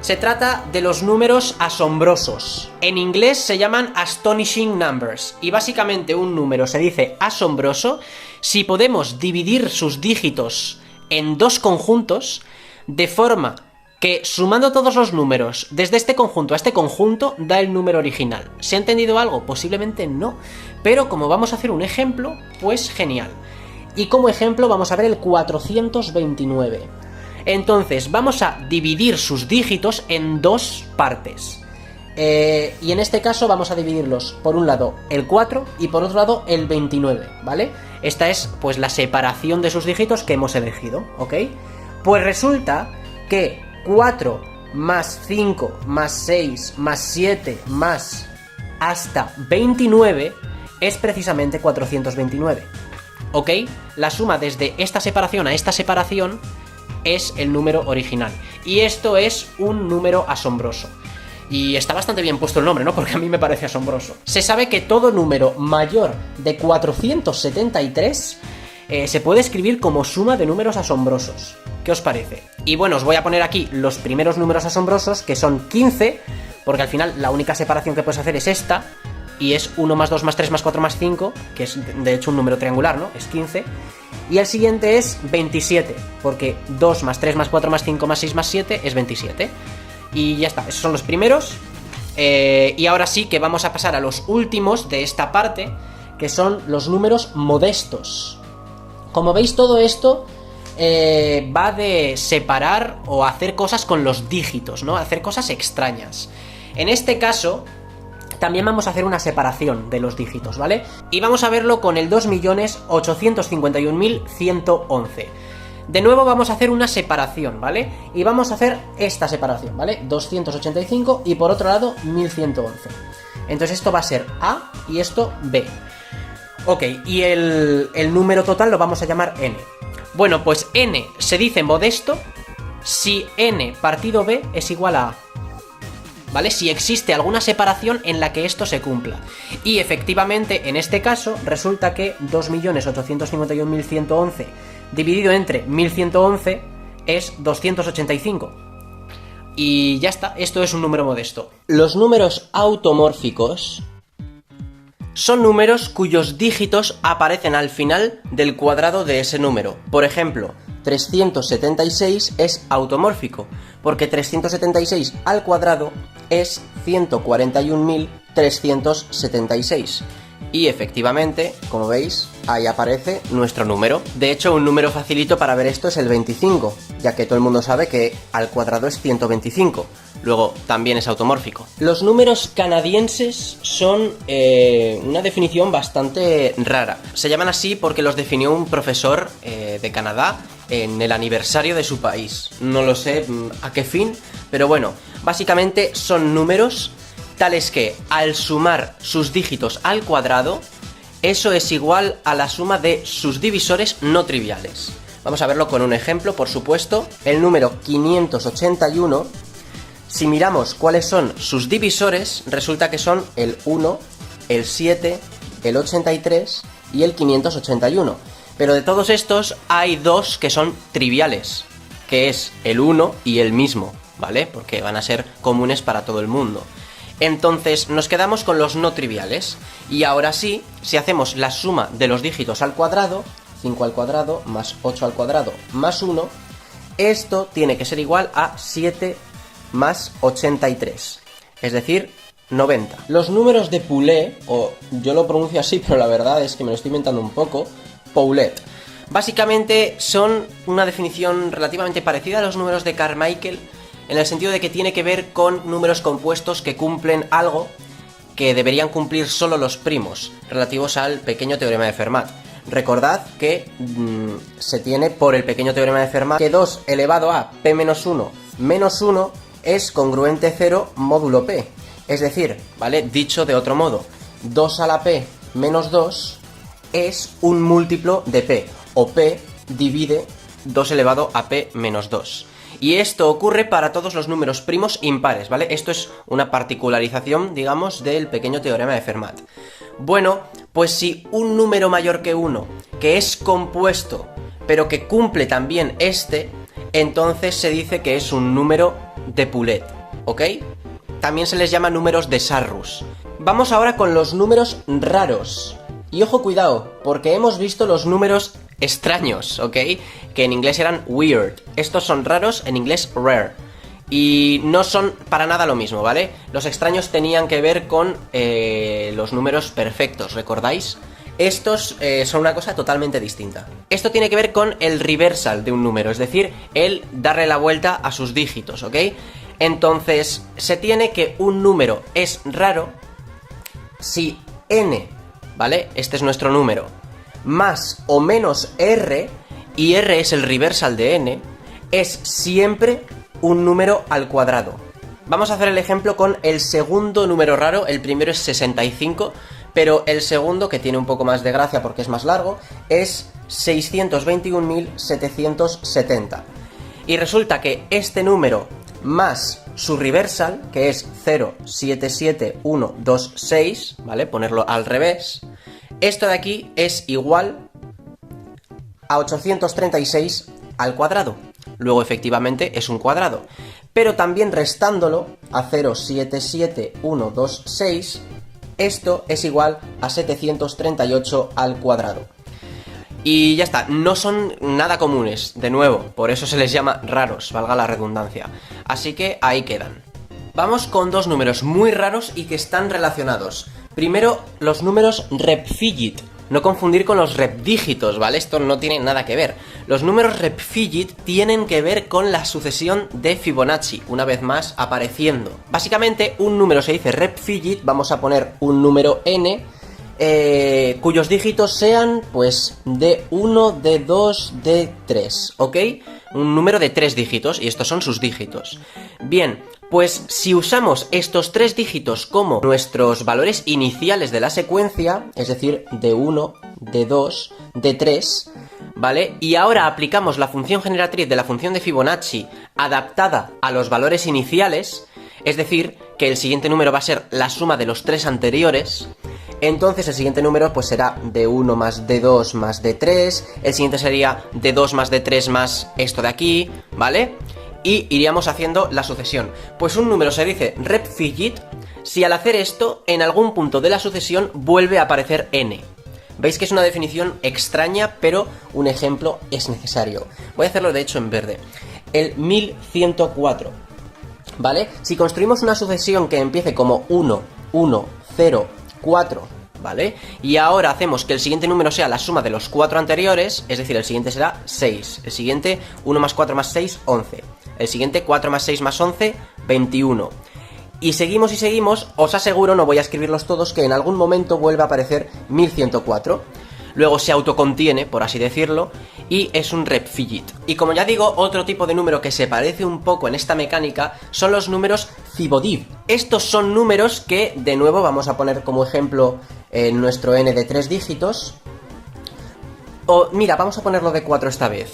[SPEAKER 1] Se trata de los números asombrosos. En inglés se llaman astonishing numbers, y básicamente un número se dice asombroso si podemos dividir sus dígitos en 2 conjuntos, de forma que sumando todos los números desde este conjunto a este conjunto da el número original. ¿Se ha entendido algo? Posiblemente no, pero como vamos a hacer un ejemplo, pues genial. Y como ejemplo vamos a ver el 429. Entonces vamos a dividir sus dígitos en 2 partes. Y en este caso vamos a dividirlos por un lado el 4 y por otro lado el 29, ¿vale? Esta es pues la separación de sus dígitos que hemos elegido, ¿ok? Pues resulta que 4 más 5 más 6 más 7 más hasta 29 es precisamente 429, ¿ok? La suma desde esta separación a esta separación es el número original. Y esto es un número asombroso. Y está bastante bien puesto el nombre, ¿no? Porque a mí me parece asombroso. Se sabe que todo número mayor de 473 se puede escribir como suma de números asombrosos. ¿Qué os parece? Y bueno, os voy a poner aquí los primeros números asombrosos, que son 15, porque al final la única separación que puedes hacer es esta, y es 1 más 2 más 3 más 4 más 5, que es de hecho un número triangular, ¿no? Es 15. Y el siguiente es 27, porque 2 más 3 más 4 más 5 más 6 más 7 es 27. Y ya está, esos son los primeros. Y ahora sí que vamos a pasar a los últimos de esta parte, que son los números modestos. Como veis, todo esto va de separar o hacer cosas con los dígitos, ¿no? Hacer cosas extrañas. En este caso también vamos a hacer una separación de los dígitos, ¿vale? Y vamos a verlo con el 2.851.111. De nuevo vamos a hacer una separación, ¿vale? Y vamos a hacer esta separación, ¿vale? 285 y por otro lado 1111. Entonces esto va a ser A y esto B. Ok, y el número total lo vamos a llamar N. Bueno, pues N se dice modesto si N partido B es igual a A, ¿vale? Si existe alguna separación en la que esto se cumpla. Y efectivamente, en este caso, resulta que 2.851.111 dividido entre 1111 es 285. Y ya está, esto es un número modesto. Los números automórficos son números cuyos dígitos aparecen al final del cuadrado de ese número. Por ejemplo, 376 es automórfico, porque 376 al cuadrado es 141.376. Y efectivamente, como veis, ahí aparece nuestro número. De hecho, un número facilito para ver esto es el 25, ya que todo el mundo sabe que al cuadrado es 125. Luego, también es automórfico. Los números canadienses son una definición bastante rara. Se llaman así porque los definió un profesor de Canadá en el aniversario de su país. No lo sé a qué fin, pero bueno, básicamente son números tales que al sumar sus dígitos al cuadrado, eso es igual a la suma de sus divisores no triviales. Vamos a verlo con un ejemplo, por supuesto. El número 581, si miramos cuáles son sus divisores, resulta que son el 1, el 7, el 83 y el 581. Pero de todos estos hay dos que son triviales, que es el 1 y el mismo, ¿vale? Porque van a ser comunes para todo el mundo. Entonces nos quedamos con los no triviales. Y ahora sí, si hacemos la suma de los dígitos al cuadrado, 5 al cuadrado más 8 al cuadrado más 1, esto tiene que ser igual a 7 más 83, es decir, 90. Los números de Poulet, o yo lo pronuncio así, pero la verdad es que me lo estoy inventando un poco, Poulet, básicamente son una definición relativamente parecida a los números de Carmichael, en el sentido de que tiene que ver con números compuestos que cumplen algo que deberían cumplir solo los primos, relativos al pequeño teorema de Fermat. Recordad que se tiene por el pequeño teorema de Fermat que 2 elevado a p menos 1 menos 1 es congruente 0 módulo p. Es decir, ¿vale? Dicho de otro modo, 2 a la p menos 2 es un múltiplo de p, o p divide 2 elevado a p menos 2. Y esto ocurre para todos los números primos impares, ¿vale? Esto es una particularización, digamos, del pequeño teorema de Fermat. Bueno, pues si un número mayor que 1, que es compuesto, pero que cumple también este, entonces se dice que es un número de Poulet, ¿ok? También se les llama números de Sarrus. Vamos ahora con los números raros. Y ojo, cuidado, porque hemos visto los números extraños, ¿ok? Que en inglés eran weird. Estos son raros, en inglés rare. Y no son para nada lo mismo, ¿vale? Los extraños tenían que ver con los números perfectos, ¿recordáis? Estos son una cosa totalmente distinta. Esto tiene que ver con el reversal de un número, es decir, el darle la vuelta a sus dígitos, ¿ok? Entonces, se tiene que un número es raro si n, ¿vale? Este es nuestro número, más o menos r, y r es el reversal de n, es siempre un número al cuadrado. Vamos a hacer el ejemplo con el segundo número raro. El primero es 65, pero el segundo, que tiene un poco más de gracia porque es más largo, es 621.770. Y resulta que este número más su reversal, que es 077126, ¿vale? Ponerlo al revés. Esto de aquí es igual a 836 al cuadrado. Luego efectivamente es un cuadrado. Pero también restándolo a 077126, esto es igual a 738 al cuadrado. Y ya está, no son nada comunes, de nuevo, por eso se les llama raros, valga la redundancia. Así que ahí quedan. Vamos con dos números muy raros y que están relacionados. Primero, los números repfigit. No confundir con los repdígitos, ¿vale? Esto no tiene nada que ver. Los números repfigit tienen que ver con la sucesión de Fibonacci, una vez más apareciendo. Básicamente, un número se dice repfigit, vamos a poner un número n, cuyos dígitos sean, pues, de 1, de 2, de 3, ¿ok? Un número de 3 dígitos, y estos son sus dígitos. Bien, pues si usamos estos 3 dígitos como nuestros valores iniciales de la secuencia, es decir, de 1, de 2, de 3, ¿vale? Y ahora aplicamos la función generatriz de la función de Fibonacci adaptada a los valores iniciales, es decir, que el siguiente número va a ser la suma de los 3 anteriores. Entonces el siguiente número pues será de 1 más de 2 más de 3, el siguiente sería de 2 más de 3 más esto de aquí, ¿vale? y iríamos haciendo la sucesión. Pues un número se dice repfigit si al hacer esto, en algún punto de la sucesión vuelve a aparecer n. Veis que es una definición extraña, pero un ejemplo es necesario. Voy a hacerlo de hecho en verde. El 1104, ¿vale? Si construimos una sucesión que empiece como 1, 1, 0, 4, ¿vale? Y ahora hacemos que el siguiente número sea la suma de los 4 anteriores, es decir, el siguiente será 6. El siguiente, 1 más 4 más 6, 11. El siguiente, 4 más 6 más 11, 21. Y seguimos, os aseguro, no voy a escribirlos todos, que en algún momento vuelve a aparecer 1104. Luego se autocontiene, por así decirlo, y es un repfigit. Y como ya digo, otro tipo de número que se parece un poco en esta mecánica son los números Fibodiv. Estos son números que, de nuevo, vamos a poner como ejemplo en nuestro n de 3 dígitos. O, mira, vamos a ponerlo de 4 esta vez.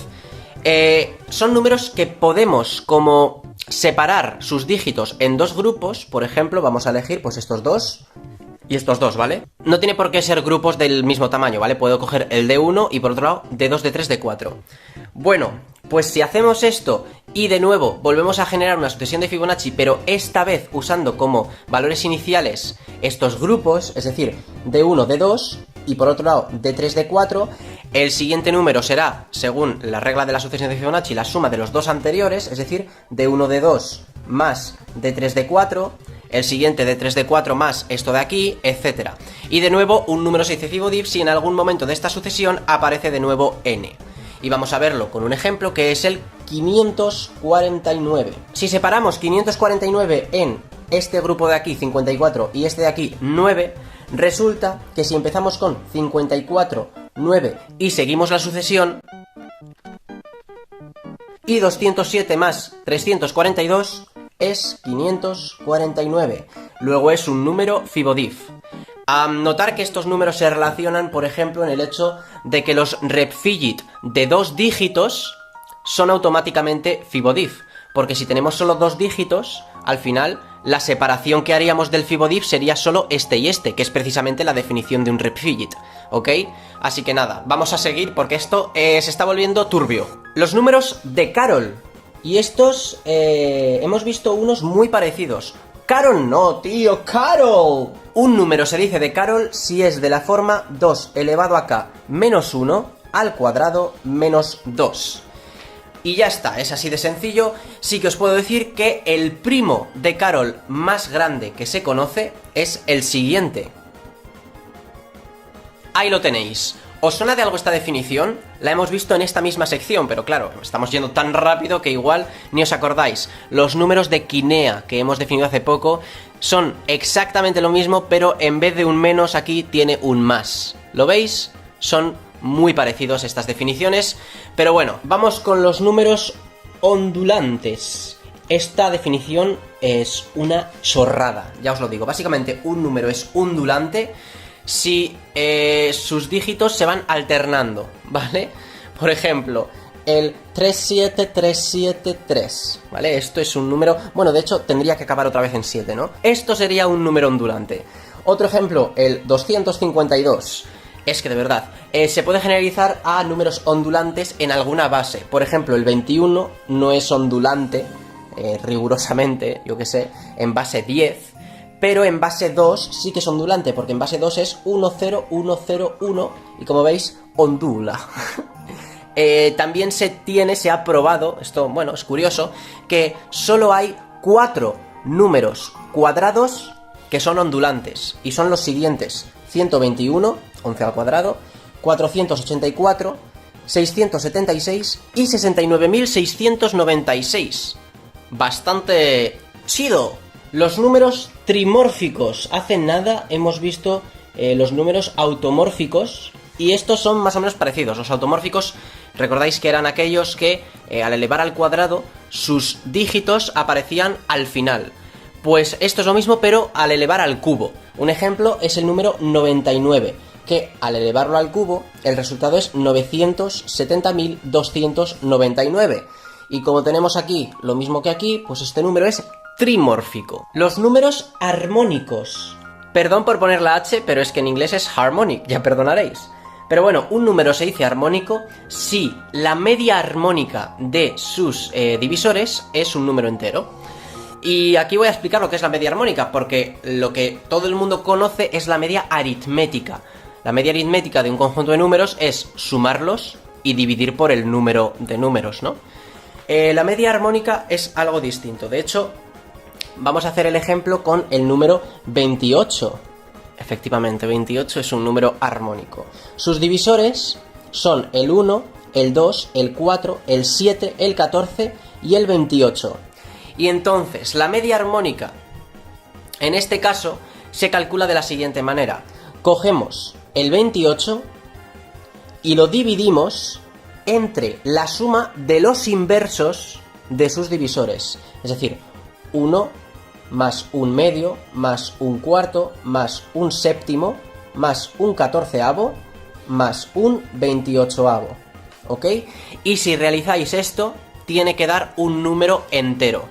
[SPEAKER 1] Son números que podemos como separar sus dígitos en dos grupos. Por ejemplo, vamos a elegir pues estos dos y estos dos, ¿vale? No tiene por qué ser grupos del mismo tamaño, ¿vale? Puedo coger el de 1 y por otro lado de 2, de 3, de 4. Bueno, pues si hacemos esto y de nuevo volvemos a generar una sucesión de Fibonacci, pero esta vez usando como valores iniciales estos grupos, es decir, de 1, de 2 y por otro lado de 3, de 4, el siguiente número será, según la regla de la sucesión de Fibonacci, la suma de los dos anteriores, es decir, de 1 de 2 más de 3 de 4, el siguiente de 3 de 4 más esto de aquí, etc. Y de nuevo, un número se dice Fibodiv si en algún momento de esta sucesión aparece de nuevo n. Y vamos a verlo con un ejemplo que es el 549. Si separamos 549 en este grupo de aquí, 54, y este de aquí, 9, resulta que si empezamos con 54, 9 y seguimos la sucesión, y 207 más 342 es 549. Luego es un número Fibodiv. Notar que estos números se relacionan, por ejemplo, en el hecho de que los repfigit de 2 dígitos son automáticamente Fibodiv, porque si tenemos solo 2 dígitos, al final la separación que haríamos del Fibodiv sería solo este y este, que es precisamente la definición de un repfigit, ¿ok? Así que nada, vamos a seguir porque esto se está volviendo turbio. Los números de Carol. Y estos, hemos visto unos muy parecidos. ¡Carol no, tío! ¡Carol! Un número se dice de Carol si es de la forma 2 elevado a k menos 1 al cuadrado menos 2. Y ya está, es así de sencillo. Sí que os puedo decir que el primo de Carol más grande que se conoce es el siguiente. Ahí lo tenéis. ¿Os suena de algo esta definición? La hemos visto en esta misma sección, pero claro, estamos yendo tan rápido que igual ni os acordáis. Los números de Quinea, que hemos definido hace poco, son exactamente lo mismo, pero en vez de un menos aquí tiene un más. ¿Lo veis? Son muy parecidos estas definiciones, pero bueno, vamos con los números ondulantes. Esta definición es una chorrada, ya os lo digo. Básicamente un número es ondulante si sus dígitos se van alternando, ¿vale? Por ejemplo, el 37373, ¿vale? Esto es un número... Bueno, de hecho, tendría que acabar otra vez en 7, ¿no? Esto sería un número ondulante. Otro ejemplo, el 252. Es que de verdad, se puede generalizar a números ondulantes en alguna base. Por ejemplo, el 21 no es ondulante, rigurosamente, yo que sé, en base 10... Pero en base 2 sí que es ondulante, porque en base 2 es 1, 0, 1, 0, 1, y como veis, ondula. También se ha probado, esto, bueno, es curioso, que solo hay 4 números cuadrados que son ondulantes, y son los siguientes: 121, 11 al cuadrado, 484, 676 y 69.696. Bastante chido. Los números trimórficos. Hace nada hemos visto los números automórficos y estos son más o menos parecidos. Los automórficos, recordáis que eran aquellos que al elevar al cuadrado sus dígitos aparecían al final. Pues esto es lo mismo, pero al elevar al cubo. Un ejemplo es el número 99, que al elevarlo al cubo el resultado es 970.299. Y como tenemos aquí lo mismo que aquí, pues este número es trimórfico. Los números armónicos. Perdón por poner la H, pero es que en inglés es harmonic, ya perdonaréis. Pero bueno, un número se dice armónico si la media armónica de sus divisores es un número entero. Y aquí voy a explicar lo que es la media armónica, porque lo que todo el mundo conoce es la media aritmética. La media aritmética de un conjunto de números es sumarlos y dividir por el número de números, ¿no? La media armónica es algo distinto. De hecho, vamos a hacer el ejemplo con el número 28. Efectivamente, 28 es un número armónico. Sus divisores son el 1, el 2, el 4, el 7, el 14 y el 28. Y entonces, la media armónica, en este caso, se calcula de la siguiente manera. Cogemos el 28 y lo dividimos entre la suma de los inversos de sus divisores. Es decir, 1 más un medio, más un cuarto, más un séptimo, más un catorceavo, más un 28avo. ¿Ok? Y si realizáis esto, tiene que dar un número entero.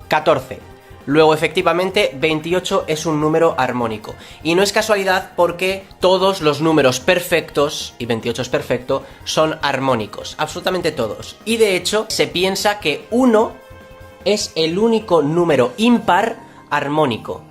[SPEAKER 1] 14. Luego, efectivamente, 28 es un número armónico. Y no es casualidad porque todos los números perfectos, y 28 es perfecto, son armónicos. Absolutamente todos. Y de hecho, se piensa que 1 es el único número impar armónico.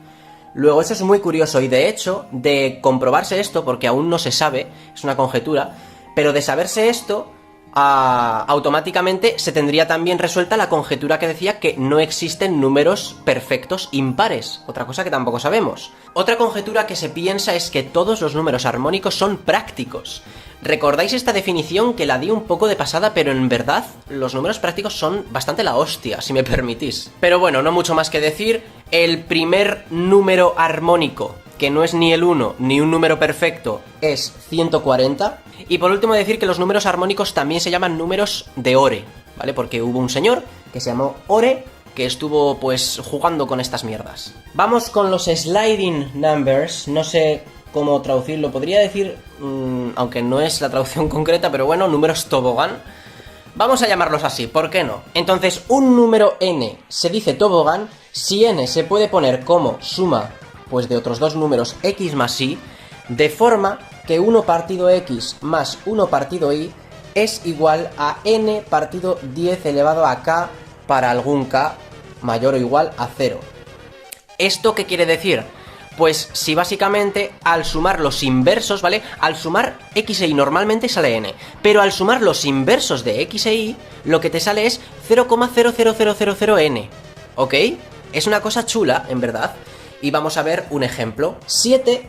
[SPEAKER 1] Luego, eso es muy curioso y de hecho, de comprobarse esto, porque aún no se sabe, es una conjetura, pero de saberse esto, automáticamente se tendría también resuelta la conjetura que decía que no existen números perfectos impares, otra cosa que tampoco sabemos. Otra conjetura que se piensa es que todos los números armónicos son prácticos. ¿Recordáis esta definición que la di un poco de pasada, pero en verdad los números prácticos son bastante la hostia, si me permitís? Pero bueno, no mucho más que decir, el primer número armónico, que no es ni el 1 ni un número perfecto, es 140. Y por último decir que los números armónicos también se llaman números de Ore, ¿vale? Porque hubo un señor que se llamó Ore, que estuvo pues jugando con estas mierdas. Vamos con los sliding numbers, no sé cómo traducirlo, podría decir, aunque no es la traducción concreta, pero bueno, números tobogán. Vamos a llamarlos así, ¿por qué no? Entonces, un número n se dice tobogán si n se puede poner como suma pues de otros dos números x más y, de forma que 1 partido x más 1 partido y es igual a n partido 10 elevado a k para algún k mayor o igual a 0. ¿Esto qué quiere decir? Pues si básicamente al sumar los inversos, ¿vale? Al sumar x e y normalmente sale n, pero al sumar los inversos de x e y, lo que te sale es 0,00000n, ¿ok? Es una cosa chula, en verdad. Y vamos a ver un ejemplo. 7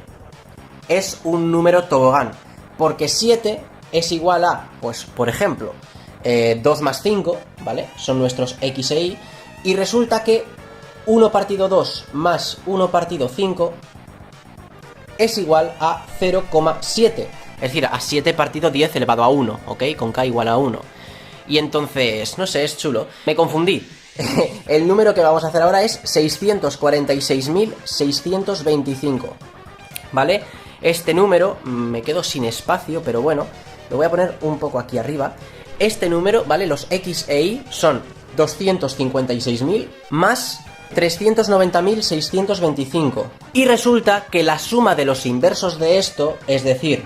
[SPEAKER 1] es un número tobogán, porque 7 es igual a, pues, por ejemplo, 2 más 5, ¿vale? Son nuestros x e y, y resulta que 1 partido 2 más 1 partido 5 es igual a 0,7. Es decir, a 7 partido 10 elevado a 1, ¿ok? Con k igual a 1. Y entonces, no sé, es chulo. Me confundí. El número que vamos a hacer ahora es 646.625, ¿vale? Este número, me quedo sin espacio, pero bueno, lo voy a poner un poco aquí arriba. Este número, ¿vale? Los x e y son 256.000 más 390.625. Y resulta que la suma de los inversos de esto, es decir,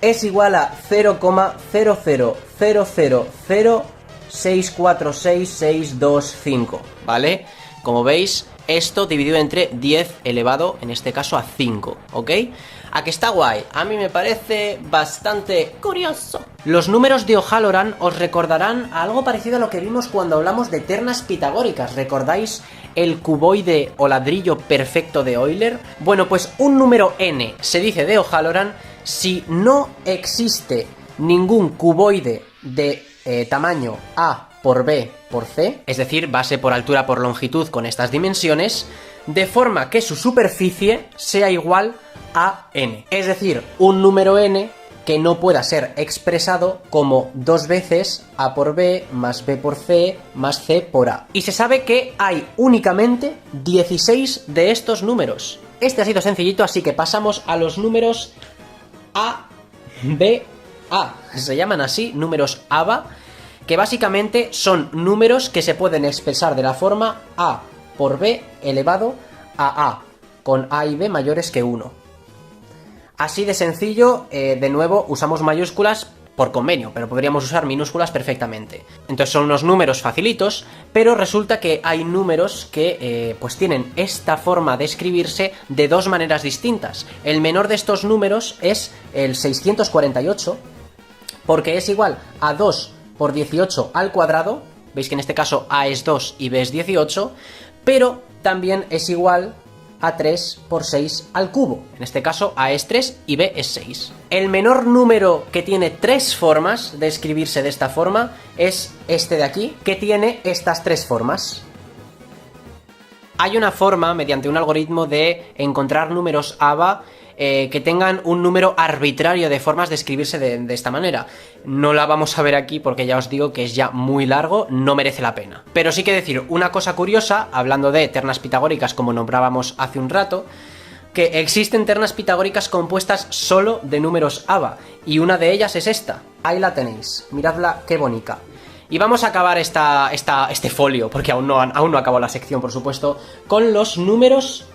[SPEAKER 1] es igual a 0,00006466625, ¿vale? Como veis, esto dividido entre 10 elevado, en este caso, a 5, ¿ok? ¿A que está guay? A mí me parece bastante curioso. Los números de O'Halloran os recordarán a algo parecido a lo que vimos cuando hablamos de ternas pitagóricas. ¿Recordáis el cuboide o ladrillo perfecto de Euler? Bueno, pues un número n se dice de O'Halloran si no existe ningún cuboide de tamaño a por b por c, es decir, base por altura por longitud con estas dimensiones, de forma que su superficie sea igual a n. Es decir, un número n que no pueda ser expresado como 2 veces a por b más b por c más c por a. Y se sabe que hay únicamente 16 de estos números. Este ha sido sencillito, así que pasamos a los números a, b, a. Se llaman así, números ABA, que básicamente son números que se pueden expresar de la forma a por b elevado a, con a y b mayores que 1. Así de sencillo, de nuevo usamos mayúsculas por convenio, pero podríamos usar minúsculas perfectamente. Entonces son unos números facilitos, pero resulta que hay números que pues tienen esta forma de escribirse de dos maneras distintas. El menor de estos números es el 648, porque es igual a 2 por 18 al cuadrado, veis que en este caso A es 2 y B es 18, pero también es igual a 3 por 6 al cubo. En este caso A es 3 y B es 6. El menor número que tiene tres formas de escribirse de esta forma es este de aquí, que tiene estas tres formas. Hay una forma, mediante un algoritmo, de encontrar números ABA que tengan un número arbitrario de formas de escribirse de esta manera. No la vamos a ver aquí porque ya os digo que es ya muy largo, no merece la pena. Pero sí que decir una cosa curiosa, hablando de ternas pitagóricas como nombrábamos hace un rato, que existen ternas pitagóricas compuestas solo de números ABA, y una de ellas es esta. Ahí la tenéis, miradla qué bonita. Y vamos a acabar este folio, porque aún no acabó la sección, por supuesto, con los números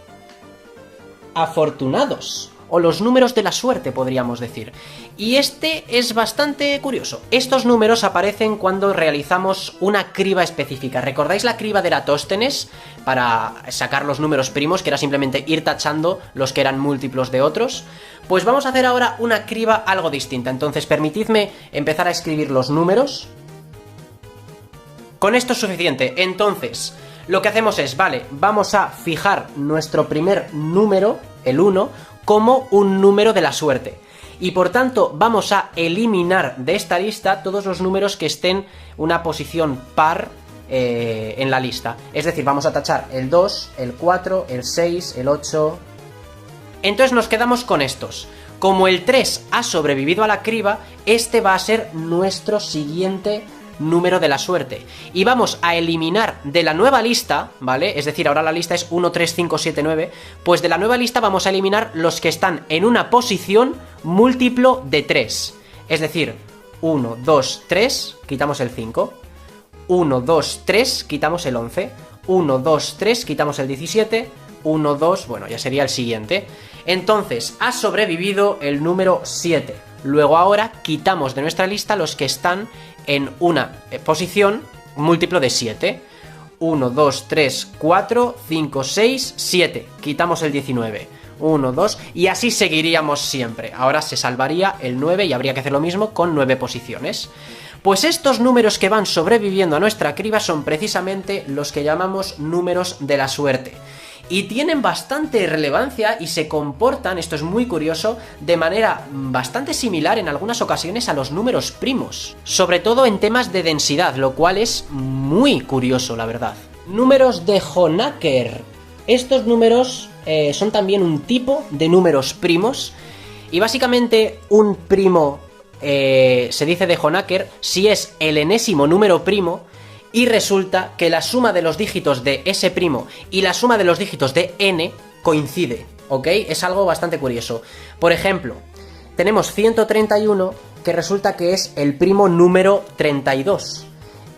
[SPEAKER 1] afortunados, o los números de la suerte, podríamos decir. Y este es bastante curioso. Estos números aparecen cuando realizamos una criba específica. ¿Recordáis la criba de Eratóstenes para sacar los números primos, que era simplemente ir tachando los que eran múltiplos de otros? Pues vamos a hacer ahora una criba algo distinta. Entonces, permitidme empezar a escribir los números. Con esto es suficiente. Entonces, lo que hacemos es, vale, vamos a fijar nuestro primer número, el 1, como un número de la suerte. Y por tanto vamos a eliminar de esta lista todos los números que estén una posición par en la lista. Es decir, vamos a tachar el 2, el 4, el 6, el 8... Entonces nos quedamos con estos. Como el 3 ha sobrevivido a la criba, este va a ser nuestro siguiente número de la suerte. Y vamos a eliminar de la nueva lista, ¿vale? Es decir, ahora la lista es 1, 3, 5, 7, 9. Pues de la nueva lista vamos a eliminar los que están en una posición múltiplo de 3. Es decir, 1, 2, 3, quitamos el 5. 1, 2, 3, quitamos el 11. 1, 2, 3, quitamos el 17. 1, 2, bueno, ya sería el siguiente. Entonces, ha sobrevivido el número 7. Luego ahora quitamos de nuestra lista los que están en una posición múltiplo de 7. 1, 2, 3, 4, 5, 6, 7. Quitamos el 19. 1, 2, y así seguiríamos siempre. Ahora se salvaría el 9 y habría que hacer lo mismo con 9 posiciones. Pues estos números que van sobreviviendo a nuestra criba son precisamente los que llamamos números de la suerte. Y tienen bastante relevancia y se comportan, esto es muy curioso, de manera bastante similar en algunas ocasiones a los números primos. Sobre todo en temas de densidad, lo cual es muy curioso, la verdad. Números de Honaker. Estos números son también un tipo de números primos. Y básicamente un primo se dice de Honaker si es el enésimo número primo. Y resulta que la suma de los dígitos de S' y la suma de los dígitos de n coincide, ¿ok? Es algo bastante curioso. Por ejemplo, tenemos 131, que resulta que es el primo número 32.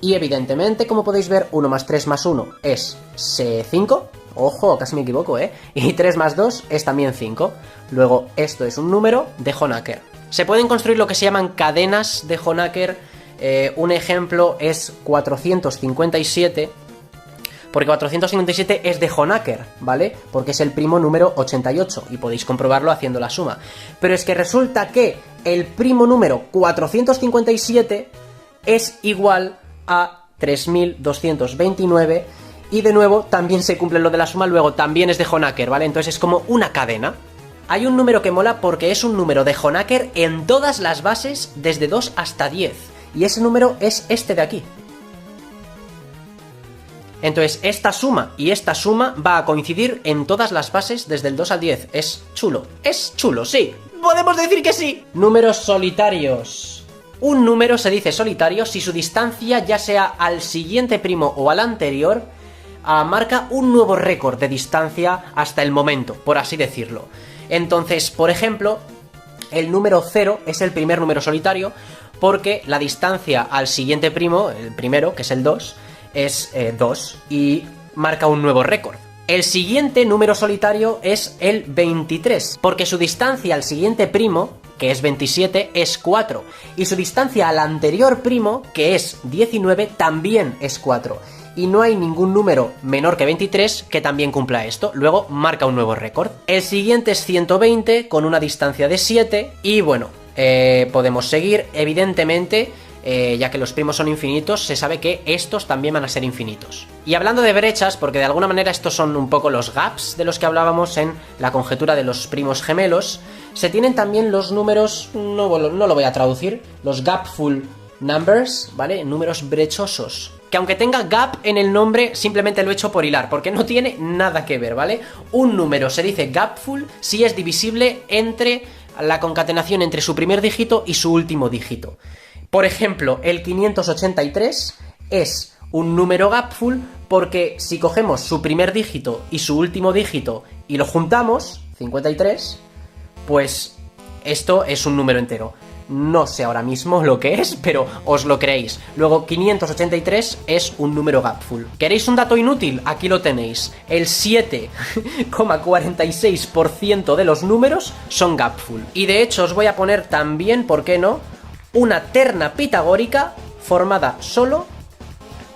[SPEAKER 1] Y evidentemente, como podéis ver, 1 más 3 más 1 es 5. Ojo, casi me equivoco, ¿eh? Y 3 más 2 es también 5. Luego, esto es un número de Honaker. Se pueden construir lo que se llaman cadenas de Honaker. Un ejemplo es 457, porque 457 es de Honaker, ¿vale? Porque es el primo número 88 y podéis comprobarlo haciendo la suma. Pero es que resulta que el primo número 457 es igual a 3229 y de nuevo también se cumple lo de la suma, luego también es de Honaker, ¿vale? Entonces es como una cadena. Hay un número que mola porque es un número de Honaker en todas las bases desde 2 hasta 10. Y ese número es este de aquí. Entonces, esta suma y esta suma va a coincidir en todas las bases desde el 2 al 10. Es chulo, sí. Podemos decir que sí. Números solitarios. Un número se dice solitario si su distancia, ya sea al siguiente primo o al anterior, marca un nuevo récord de distancia hasta el momento, por así decirlo. Entonces, por ejemplo, el número 0 es el primer número solitario, porque la distancia al siguiente primo, el primero, que es el 2, es 2 y marca un nuevo récord. El siguiente número solitario es el 23, porque su distancia al siguiente primo, que es 27, es 4, y su distancia al anterior primo, que es 19, también es 4. Y no hay ningún número menor que 23 que también cumpla esto. Luego marca un nuevo récord. El siguiente es 120 con una distancia de 7 y bueno, podemos seguir. Evidentemente, ya que los primos son infinitos, se sabe que estos también van a ser infinitos. Y hablando de brechas, porque de alguna manera estos son un poco los gaps de los que hablábamos en la conjetura de los primos gemelos, se tienen también los números, no lo voy a traducir, los gapful numbers, ¿vale? Números brechosos. Que aunque tenga gap en el nombre, simplemente lo he hecho por hilar, porque no tiene nada que ver, ¿vale? Un número se dice gapful si es divisible entre la concatenación entre su primer dígito y su último dígito. Por ejemplo, el 583 es un número gapful porque si cogemos su primer dígito y su último dígito y lo juntamos, 53, pues esto es un número entero. No sé ahora mismo lo que es, pero os lo creéis. Luego, 583 es un número gapful. ¿Queréis un dato inútil? Aquí lo tenéis. El 7,46% de los números son gapful. Y de hecho os voy a poner también, ¿por qué no?, una terna pitagórica formada solo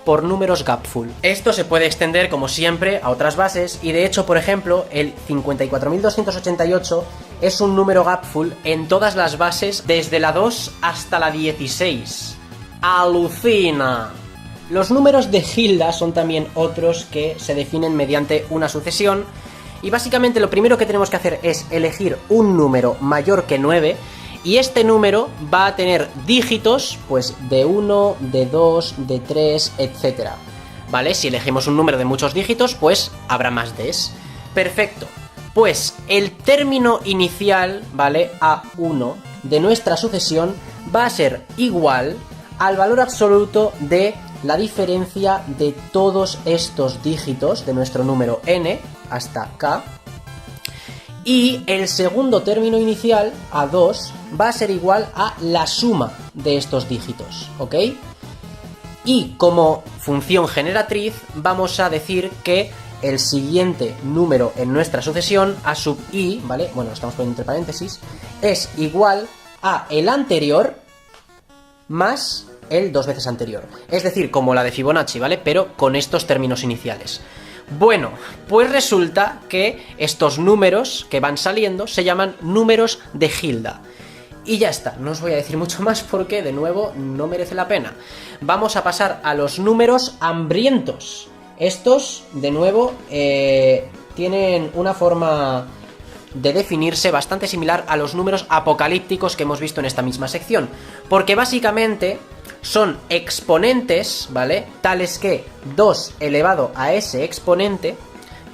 [SPEAKER 1] por números gapful. Esto se puede extender, como siempre, a otras bases, y de hecho, por ejemplo, el 54.288 es un número gapful en todas las bases, desde la 2 hasta la 16. ¡Alucina! Los números de Hilda son también otros que se definen mediante una sucesión, y básicamente lo primero que tenemos que hacer es elegir un número mayor que 9, y este número va a tener dígitos, pues, de 1, de 2, de 3, etc. ¿Vale? Si elegimos un número de muchos dígitos, pues habrá más Ds. Perfecto. Pues el término inicial, ¿vale?, A1 de nuestra sucesión va a ser igual al valor absoluto de la diferencia de todos estos dígitos de nuestro número n hasta k. Y el segundo término inicial, A2, va a ser igual a la suma de estos dígitos, ¿ok? Y como función generatriz vamos a decir que el siguiente número en nuestra sucesión, A sub i, ¿vale? Bueno, lo estamos poniendo entre paréntesis, es igual a el anterior más el 2 veces anterior. Es decir, como la de Fibonacci, ¿vale? Pero con estos términos iniciales. Bueno, pues resulta que estos números que van saliendo se llaman números de Hilda. Y ya está, no os voy a decir mucho más porque, de nuevo, no merece la pena. Vamos a pasar a los números hambrientos. Estos, de nuevo, tienen una forma de definirse bastante similar a los números apocalípticos que hemos visto en esta misma sección. Porque básicamente son exponentes, ¿vale? Tales que 2 elevado a ese exponente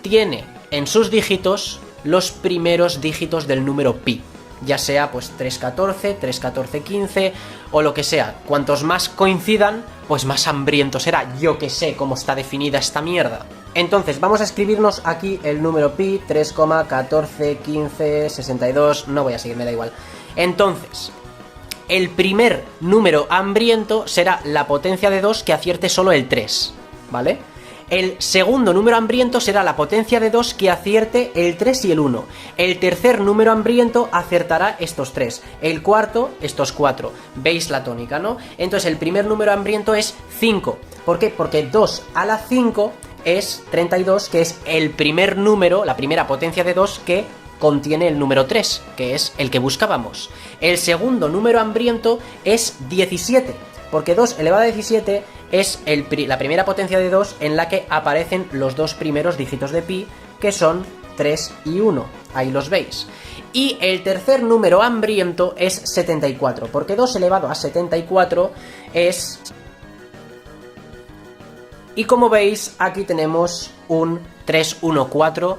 [SPEAKER 1] tiene en sus dígitos los primeros dígitos del número pi. Ya sea pues 314, 31415 o lo que sea. Cuantos más coincidan, pues más hambriento será. Yo que sé cómo está definida esta mierda. Entonces vamos a escribirnos aquí el número pi, 3,141562, no voy a seguir, me da igual. Entonces, el primer número hambriento será la potencia de 2 que acierte solo el 3, ¿vale? El segundo número hambriento será la potencia de 2 que acierte el 3 y el 1. El tercer número hambriento acertará estos 3. El cuarto, estos 4. ¿Veis la tónica, no? Entonces el primer número hambriento es 5. ¿Por qué? Porque 2 a la 5 es 32, que es el primer número, la primera potencia de 2 que contiene el número 3, que es el que buscábamos. El segundo número hambriento es 17, porque 2 elevado a 17 es la primera potencia de 2 en la que aparecen los dos primeros dígitos de pi, que son 3 y 1, ahí los veis. Y el tercer número hambriento es 74, porque 2 elevado a 74 es... Y como veis, aquí tenemos un 314,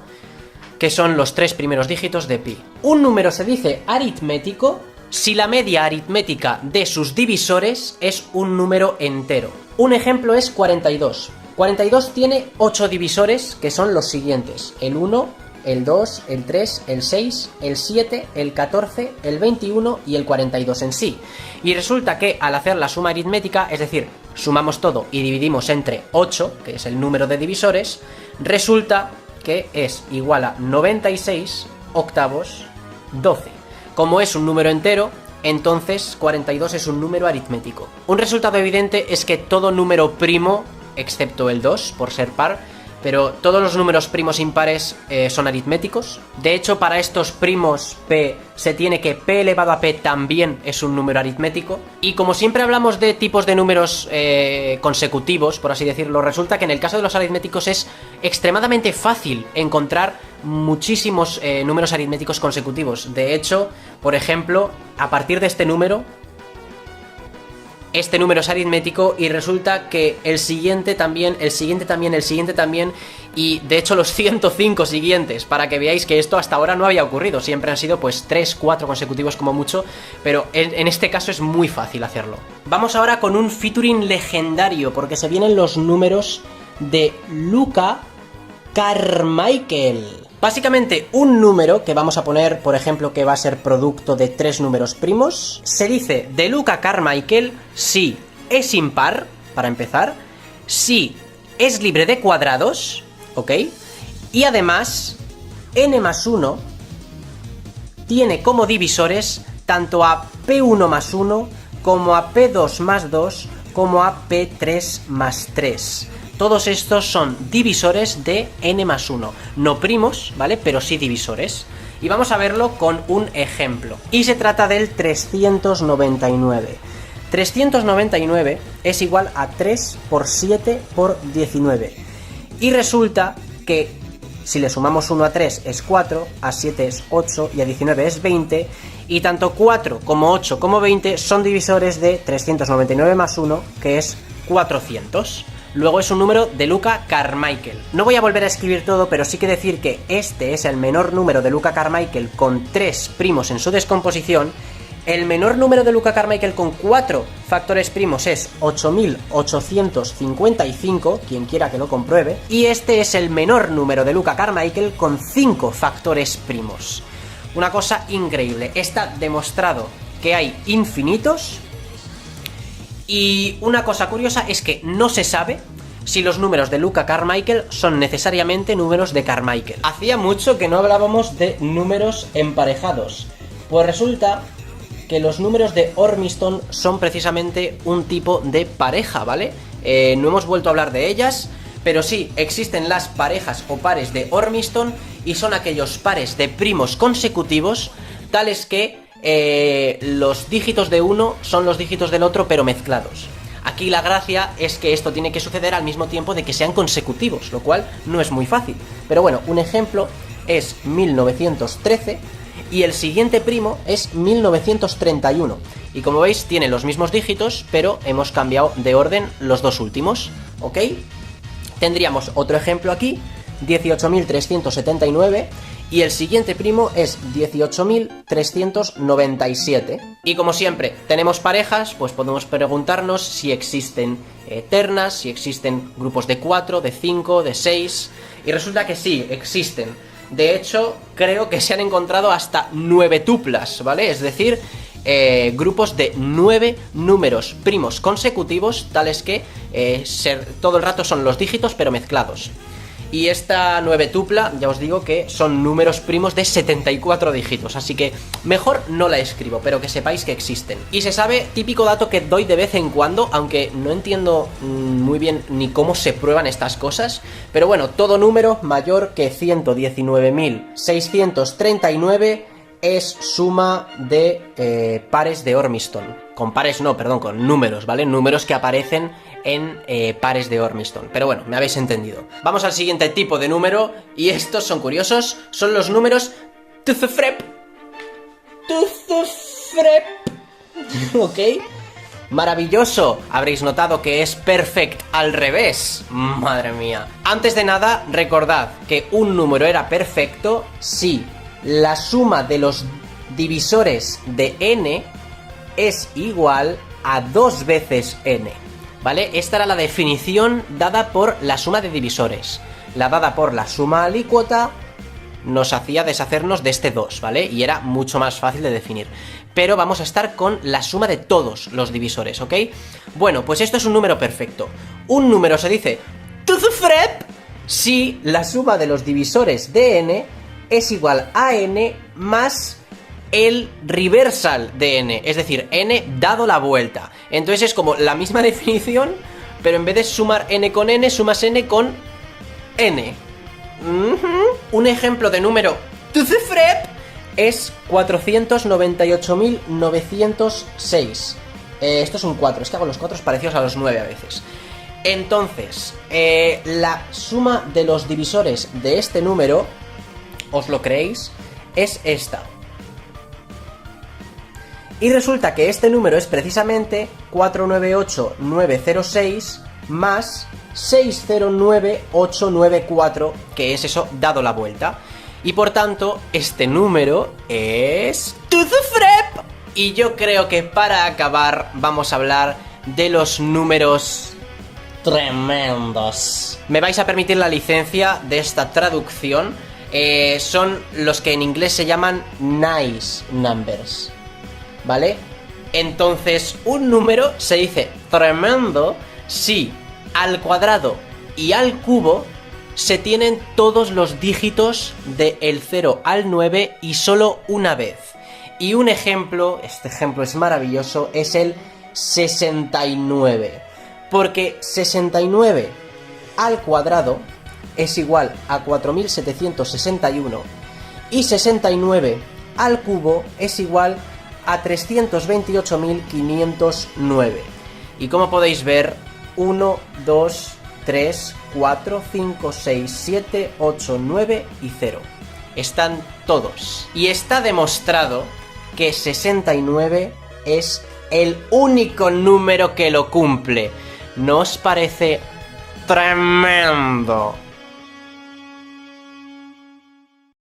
[SPEAKER 1] que son los 3 primeros dígitos de pi. Un número se dice aritmético si la media aritmética de sus divisores es un número entero. Un ejemplo es 42. 42 tiene 8 divisores, que son los siguientes: el 1, el 2, el 3, el 6, el 7, el 14, el 21 y el 42 en sí. Y resulta que al hacer la suma aritmética, es decir, sumamos todo y dividimos entre 8, que es el número de divisores, resulta que es igual a 96 octavos 12. Como es un número entero, entonces 42 es un número aritmético. Un resultado evidente es que todo número primo, excepto el 2, por ser par, pero todos los números primos impares son aritméticos. De hecho, para estos primos p se tiene que p elevado a p también es un número aritmético. Y como siempre hablamos de tipos de números consecutivos, por así decirlo, resulta que en el caso de los aritméticos es extremadamente fácil encontrar muchísimos números aritméticos consecutivos. De hecho, por ejemplo, a partir de este número es aritmético y resulta que el siguiente también, el siguiente también, el siguiente también, y de hecho los 105 siguientes, para que veáis que esto hasta ahora no había ocurrido, siempre han sido pues 3, 4 consecutivos como mucho, pero en este caso es muy fácil hacerlo. Vamos ahora con un featuring legendario, porque se vienen los números de Luca Carmichael. Básicamente un número que vamos a poner, por ejemplo, que va a ser producto de 3 números primos, se dice de Luca Carmichael si es impar, para empezar, si es libre de cuadrados, ¿ok? Y además, n más 1 tiene como divisores tanto a p1 más 1, como a p2 más 2, como a p3 más 3. Todos estos son divisores de n más 1. No primos, ¿vale? Pero sí divisores. Y vamos a verlo con un ejemplo. Y se trata del 399. 399 es igual a 3 por 7 por 19. Y resulta que si le sumamos 1 a 3 es 4, a 7 es 8 y a 19 es 20. Y tanto 4 como 8 como 20 son divisores de 399 más 1, que es 400. Luego es un número de Luca Carmichael. No voy a volver a escribir todo, pero sí que decir que este es el menor número de Luca Carmichael con 3 primos en su descomposición. El menor número de Luca Carmichael con 4 factores primos es 8855, quien quiera que lo compruebe. Y este es el menor número de Luca Carmichael con 5 factores primos. Una cosa increíble. Está demostrado que hay infinitos. Y una cosa curiosa es que no se sabe si los números de Luca Carmichael son necesariamente números de Carmichael. Hacía mucho que no hablábamos de números emparejados. Pues resulta que los números de Ormiston son precisamente un tipo de pareja, ¿vale? No hemos vuelto a hablar de ellas, pero sí, existen las parejas o pares de Ormiston y son aquellos pares de primos consecutivos, tales que los dígitos de uno son los dígitos del otro pero mezclados. Aquí la gracia es que esto tiene que suceder al mismo tiempo de que sean consecutivos, lo cual no es muy fácil. Pero bueno, un ejemplo es 1913 y el siguiente primo es 1931. Y como veis tiene los mismos dígitos, pero hemos cambiado de orden los dos últimos, ¿ok? Tendríamos otro ejemplo aquí, 18.379. Y el siguiente primo es 18.397. Y como siempre tenemos parejas, pues podemos preguntarnos si existen ternas, si existen grupos de 4, de 5, de 6. Y resulta que sí, existen. De hecho, creo que se han encontrado hasta 9 tuplas, ¿vale? Es decir, grupos de 9 números primos consecutivos, tales que todo el rato son los dígitos pero mezclados. Y esta 9 tupla, ya os digo que son números primos de 74 dígitos, así que mejor no la escribo, pero que sepáis que existen. Y se sabe, típico dato que doy de vez en cuando, aunque no entiendo muy bien ni cómo se prueban estas cosas, pero bueno, todo número mayor que 119.639 es suma de pares de Ormiston. Con pares no, perdón, con números, ¿vale? Números que aparecen en pares de Ormiston. Pero bueno, me habéis entendido. Vamos al siguiente tipo de número, y estos son curiosos, son los números Tuzfrep. ¿Ok? Maravilloso. Habréis notado que es perfect al revés. Madre mía. Antes de nada, recordad que un número era perfecto si la suma de los divisores de n es igual a 2 veces n, ¿vale? Esta era la definición dada por la suma de divisores. La dada por la suma alícuota nos hacía deshacernos de este 2, ¿vale? Y era mucho más fácil de definir. Pero vamos a estar con la suma de todos los divisores, ¿ok? Bueno, pues esto es un número perfecto. Un número se dice Tuzfrep si la suma de los divisores de n es igual a n más el reversal de n, es decir, n dado la vuelta. Entonces es como la misma definición, pero en vez de sumar n con n, sumas n con n. Un ejemplo de número to the frep es 498.906. Esto es un 4, es que hago los 4 parecidos a los 9 a veces. Entonces, la suma de los divisores de este número, ¿os lo creéis? Es esta. Y resulta que este número es precisamente 498.906 más 609.894, que es eso, dado la vuelta. Y por tanto, este número es to the frep. Y yo creo que para acabar vamos a hablar de los números tremendos. Me vais a permitir la licencia de esta traducción. Son los que en inglés se llaman nice numbers, ¿vale? Entonces, un número se dice tremendo si al cuadrado y al cubo se tienen todos los dígitos del 0 al 9 y solo una vez. Y un ejemplo, este ejemplo es maravilloso, es el 69. Porque 69 al cuadrado es igual a 4761 y 69 al cubo es igual a 328.509. Y como podéis ver, 1, 2, 3, 4, 5, 6, 7, 8, 9 y 0. Están todos. Y está demostrado que 69 es el único número que lo cumple. ¿No os parece tremendo?